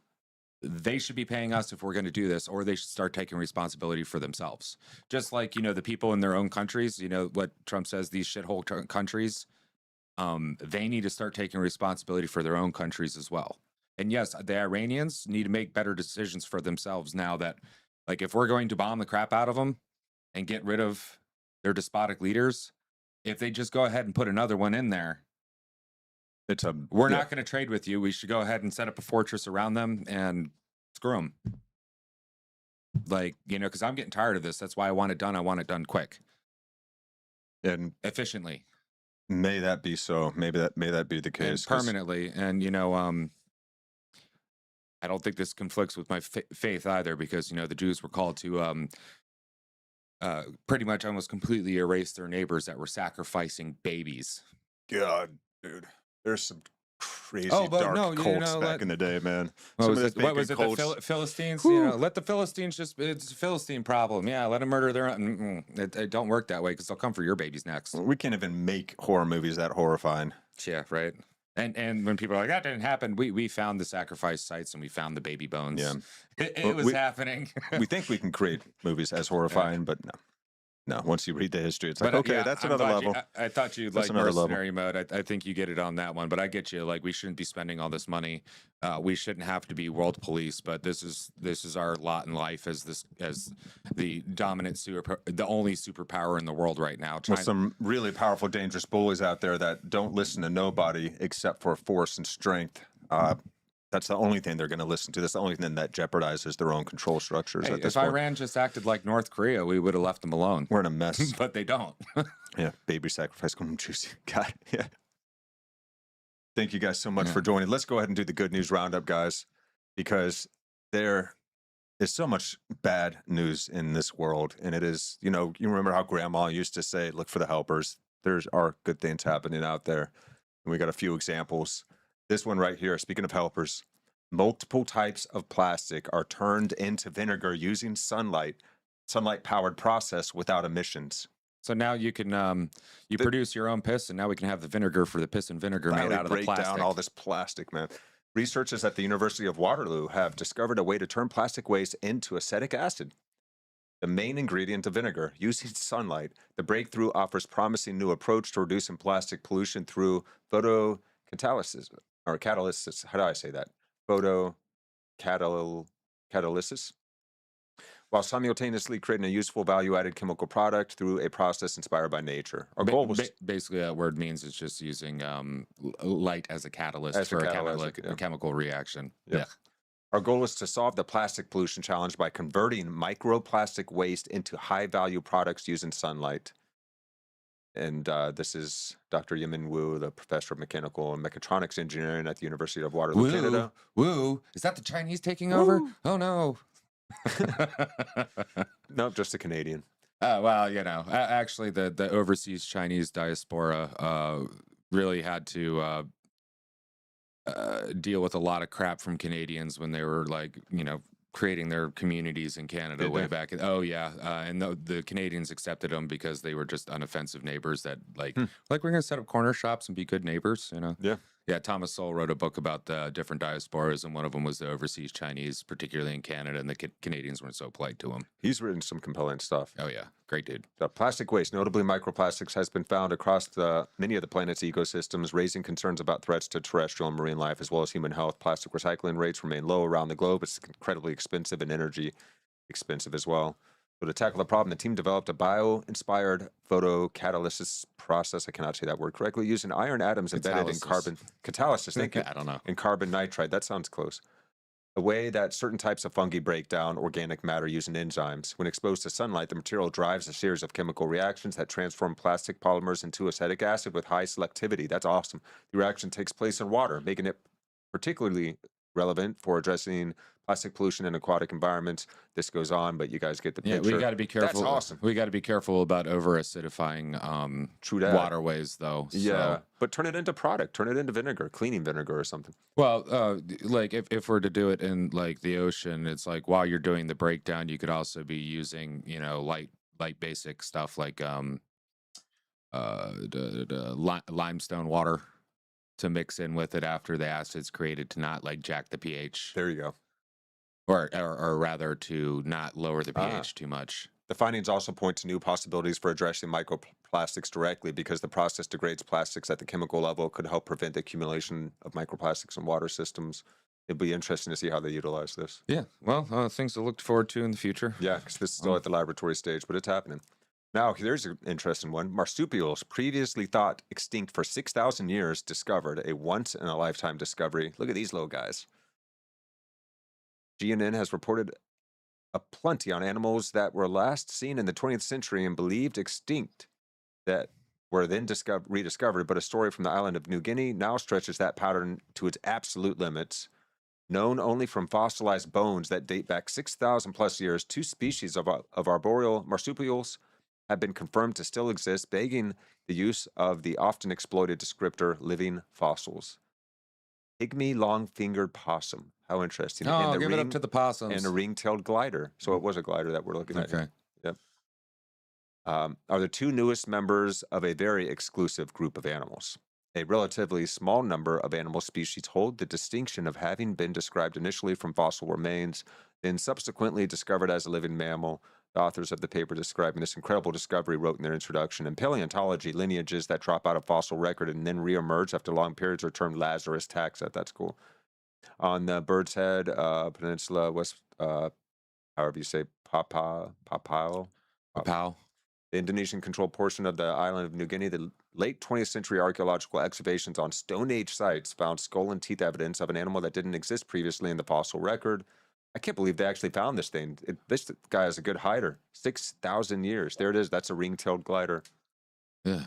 they should be paying us if we're going to do this, or they should start taking responsibility for themselves. Just like the people in their own countries. What Trump says, these shithole countries. They need to start taking responsibility for their own countries as well. And yes, the Iranians need to make better decisions for themselves now that, if we're going to bomb the crap out of them and get rid of their despotic leaders, if they just go ahead and put another one in there, we're not going to trade with you. We should go ahead and set up a fortress around them and screw them. Because I'm getting tired of this. That's why I want it done. I want it done quick and efficiently. May that be so. May that be the case. And permanently. And, I don't think this conflicts with my faith either, because, the Jews were called to pretty much almost completely erase their neighbors that were sacrificing babies God, dude, there's some crazy Oh, but dark no, cults back in the day, man. Some of what was it? cults. The Philistines? You know, let the Philistines it's a Philistine problem. Yeah, let them murder their own. It don't work that way because they'll come for your babies next. We can't even make horror movies that horrifying. Yeah, right. And when people are like, that didn't happen, we found the sacrifice sites and we found the baby bones. Yeah. It was happening. We think we can create movies as horrifying, but no. No, once you read the history, it's like, okay, yeah, that's another level. I thought you'd like mercenary mode. I think you get it on that one, but I get you. Like, we shouldn't be spending all this money. We shouldn't have to be world police, but this is our lot in life as the dominant the only superpower in the world right now. With some really powerful, dangerous bullies out there that don't listen to nobody except for force and strength. That's the only thing they're going to listen to. That's the only thing that jeopardizes their own control structures. Hey, at this if point. Iran just acted like North Korea, we would have left them alone. We're in a mess. But they don't. Yeah, baby sacrifice. Juicy. God, yeah. Thank you guys so much for joining. Let's go ahead and do the good news roundup, guys, because there is so much bad news in this world. And it is, you remember how grandma used to say, look for the helpers. There are good things happening out there. And we got a few examples. This one right here, speaking of helpers, multiple types of plastic are turned into vinegar using sunlight-powered process without emissions. So now you can produce your own piss, and now we can have the vinegar for the piss and vinegar made out of the plastic. Break down all this plastic, man. Researchers at the University of Waterloo have discovered a way to turn plastic waste into acetic acid, the main ingredient of vinegar. Using sunlight, the breakthrough offers promising new approach to reducing plastic pollution through photocatalysis. Or catalysis, how do I say that? Photocatalysis, while simultaneously creating a useful value-added chemical product through a process inspired by nature. Our goal was basically that word means it's just using light as a catalyst for a chemical reaction. Yeah. Our goal is to solve the plastic pollution challenge by converting microplastic waste into high-value products using sunlight. And this is Dr. Yimin Wu, the professor of mechanical and mechatronics engineering at the University of Waterloo, Canada. Woo! Is that the Chinese taking over? Oh, no. No, just a Canadian. Well, actually, the overseas Chinese diaspora really had to deal with a lot of crap from Canadians when they were creating their communities in Canada way back. And the Canadians accepted them because they were just unoffensive neighbors that we're going to set up corner shops and be good neighbors, Yeah, Thomas Sowell wrote a book about the different diasporas, and one of them was the overseas Chinese, particularly in Canada, and the Canadians weren't so polite to him. He's written some compelling stuff. Oh, yeah. Great dude. The plastic waste, notably microplastics, has been found across many of the planet's ecosystems, raising concerns about threats to terrestrial and marine life as well as human health. Plastic recycling rates remain low around the globe. It's incredibly expensive and energy expensive as well. So to tackle the problem, the team developed a bio-inspired photocatalysis process. I cannot say that word correctly. Using iron atoms embedded in carbon catalysis. Thank you. I don't know. And carbon nitride. That sounds close. A way that certain types of fungi break down organic matter using enzymes. When exposed to sunlight, the material drives a series of chemical reactions that transform plastic polymers into acetic acid with high selectivity. That's awesome. The reaction takes place in water, making it particularly relevant for addressing plastic pollution in aquatic environments. This goes on, but you guys get the picture. Yeah, we got to be careful. That's awesome. We got to be careful about over-acidifying waterways, though. Yeah, but turn it into product. Turn it into vinegar, cleaning vinegar or something. Well, if we're to do it in the ocean, it's like while you're doing the breakdown, you could also be using light basic stuff like limestone water to mix in with it after the acid's created to not jack the pH. There you go. Or rather to not lower the pH too much. The findings also point to new possibilities for addressing microplastics directly because the process degrades plastics at the chemical level, could help prevent the accumulation of microplastics in water systems. It'd be interesting to see how they utilize this. Yeah, well, things to look forward to in the future. Yeah, because this is still at the laboratory stage, but it's happening. Now, there's an interesting one. Marsupials, previously thought extinct for 6,000 years, discovered a once-in-a-lifetime discovery. Look at these little guys. GNN has reported a plenty on animals that were last seen in the 20th century and believed extinct that were then rediscovered, but a story from the island of New Guinea now stretches that pattern to its absolute limits. Known only from fossilized bones that date back 6,000 plus years, two species of arboreal marsupials have been confirmed to still exist, begging the use of the often exploited descriptor living fossils. Pygmy long-fingered possum. How interesting. Oh, and give it up to the possums. And a ring-tailed glider. So it was a glider that we're looking at. Okay. Yep. Are the two newest members of a very exclusive group of animals. A relatively small number of animal species hold the distinction of having been described initially from fossil remains, then subsequently discovered as a living mammal. The authors of the paper describing this incredible discovery wrote in their introduction, in paleontology, lineages that drop out of fossil record and then reemerge after long periods are termed Lazarus taxa. That's cool. On the Bird's Head Peninsula, west, however you say, Papau. The Indonesian-controlled portion of the island of New Guinea, the late 20th century archaeological excavations on Stone Age sites found skull and teeth evidence of an animal that didn't exist previously in the fossil record. I can't believe they actually found this thing. This guy is a good hider. 6,000 years. There it is. That's a ring-tailed glider. Yeah.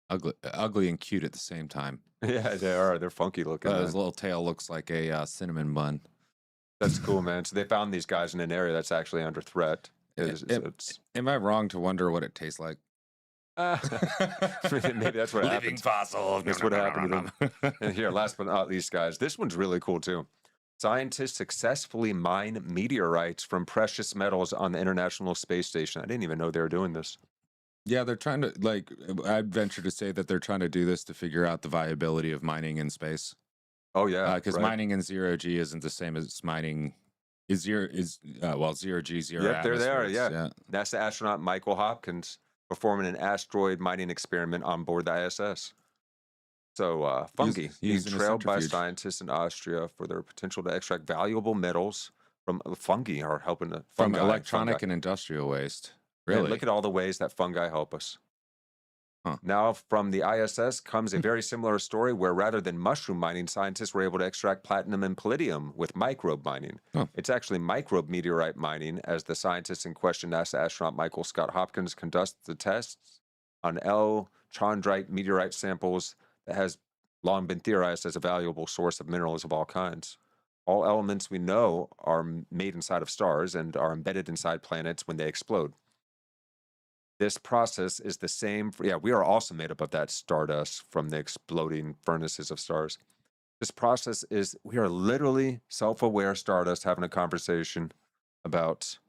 Ugly and cute at the same time. Yeah, they are. They're funky looking. His little tail looks like a cinnamon bun. That's cool, man. So they found these guys in an area that's actually under threat. Am I wrong to wonder what it tastes like? Maybe that's what Living happens. fossil. That's what happened to them. And here, last but not least, guys, this one's really cool too. Scientists successfully mine meteorites from precious metals on the International Space Station. I didn't even know they were doing this. Yeah, they're trying to, like, I'd venture to say that they're trying to do this to figure out the viability of mining in space. Oh, yeah. Because mining in zero-G isn't the same as mining zero-G, zero Yep, there they are, atmospheres. yeah. NASA astronaut Michael Hopkins performing an asteroid mining experiment on board the ISS. So fungi being trailed by scientists in Austria for their potential to extract valuable metals from fungi are helping to from electronic and industrial waste. Really? Man, look at all the ways that fungi help us. Now, from the ISS comes a very similar story where rather than mushroom mining, scientists were able to extract platinum and palladium with microbe mining. It's actually microbe meteorite mining, as the scientists in question, NASA astronaut Michael Scott Hopkins, conducts the tests on L. chondrite meteorite samples that has long been theorized as a valuable source of minerals of all kinds. All elements we know are made inside of stars and are embedded inside planets when they explode. This process is the same for, we are also made up of that stardust from the exploding furnaces of stars. This process is, we are literally self-aware stardust having a conversation about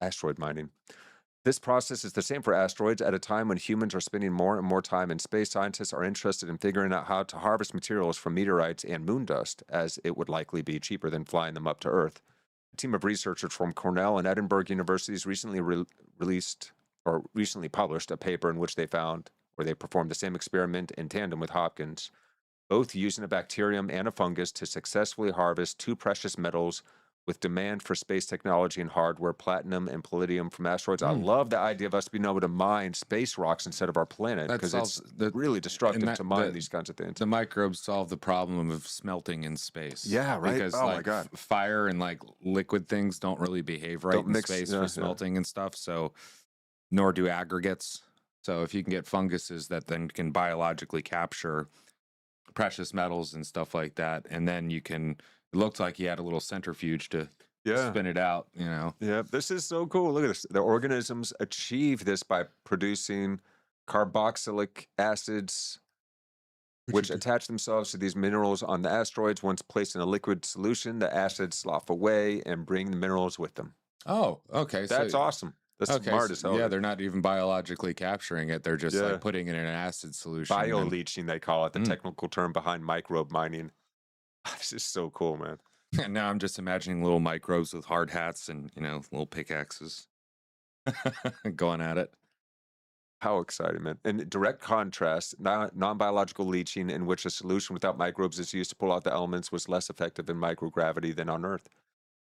asteroid mining. This process is the same for asteroids. At a time when humans are spending more and more time in space, scientists are interested in figuring out how to harvest materials from meteorites and moon dust, as it would likely be cheaper than flying them up to Earth. A team of researchers from Cornell and Edinburgh universities recently recently published a paper in which they performed the same experiment in tandem with Hopkins, both using a bacterium and a fungus to successfully harvest two precious metals with demand for space technology and hardware, platinum and palladium from asteroids. I love the idea of us being able to mine space rocks instead of our planet, because it's really destructive to mine these kinds of things. The microbes solve the problem of smelting in space. Yeah, right. Because my God. Fire and liquid things don't really behave right in space for smelting and stuff. So, nor do aggregates. So if you can get funguses that then can biologically capture precious metals and stuff like that, and then you can. It looked like he had a little centrifuge to spin it out, Yeah, this is so cool. Look at this. The organisms achieve this by producing carboxylic acids, which attach themselves to these minerals on the asteroids. Once placed in a liquid solution, the acids slough away and bring the minerals with them. Oh, okay. That's awesome. That's smart as hell. Yeah, they're not even biologically capturing it. They're just putting it in an acid solution. Bio-leaching, they call it, the technical term behind microbe mining. This is so cool, man. And now I'm just imagining little microbes with hard hats and, little pickaxes going at it. How exciting, man. In direct contrast, non-biological leaching, in which a solution without microbes is used to pull out the elements, was less effective in microgravity than on Earth.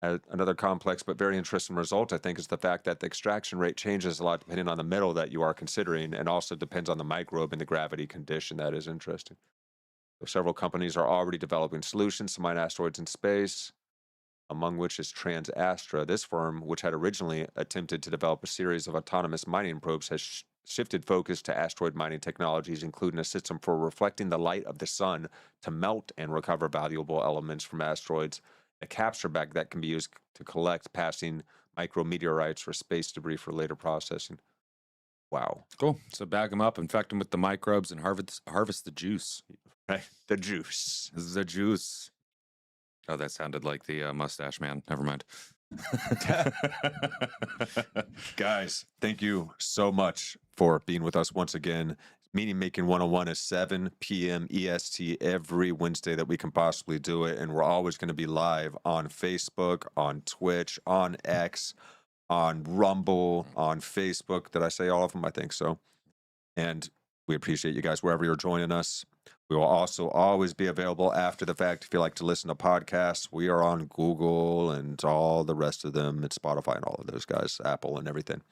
Another complex but very interesting result, I think, is the fact that the extraction rate changes a lot depending on the metal that you are considering, and also depends on the microbe and the gravity condition. That is interesting. Several companies are already developing solutions to mine asteroids in space, among which is TransAstra. This firm, which had originally attempted to develop a series of autonomous mining probes, has shifted focus to asteroid mining technologies, including a system for reflecting the light of the sun to melt and recover valuable elements from asteroids, a capture bag that can be used to collect passing micrometeorites for space debris for later processing. Wow. Cool. So bag them up, infect them with the microbes, and harvest the juice. Right. The juice. The juice. Oh, that sounded like the mustache man. Never mind. Guys, thank you so much for being with us once again. Meaning Making 101 is 7 p.m. EST every Wednesday that we can possibly do it. And we're always going to be live on Facebook, on Twitch, on X, on Rumble, on Facebook. Did I say all of them? I think so. And we appreciate you guys wherever you're joining us. We will also always be available after the fact if you like to listen to podcasts. We are on Google and all the rest of them, and Spotify and all of those guys, Apple and everything.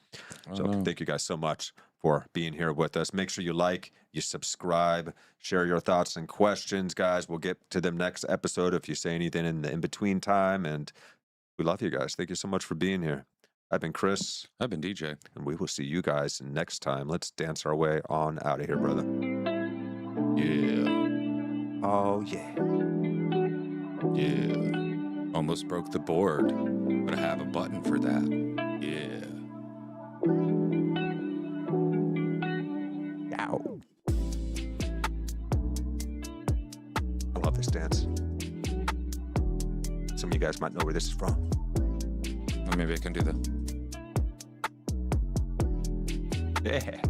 So thank you guys so much for being here with us. Make sure you like, you subscribe, share your thoughts and questions, guys. We'll get to them next episode if you say anything in the in-between time. And we love you guys. Thank you so much for being here. I've been Chris. I've been DJ. And we will see you guys next time. Let's dance our way on out of here, brother. Yeah. Oh, yeah. Yeah. Almost broke the board, but I have a button for that. Yeah. Ow. I love this dance. Some of you guys might know where this is from. Well, maybe I can do that. Yeah.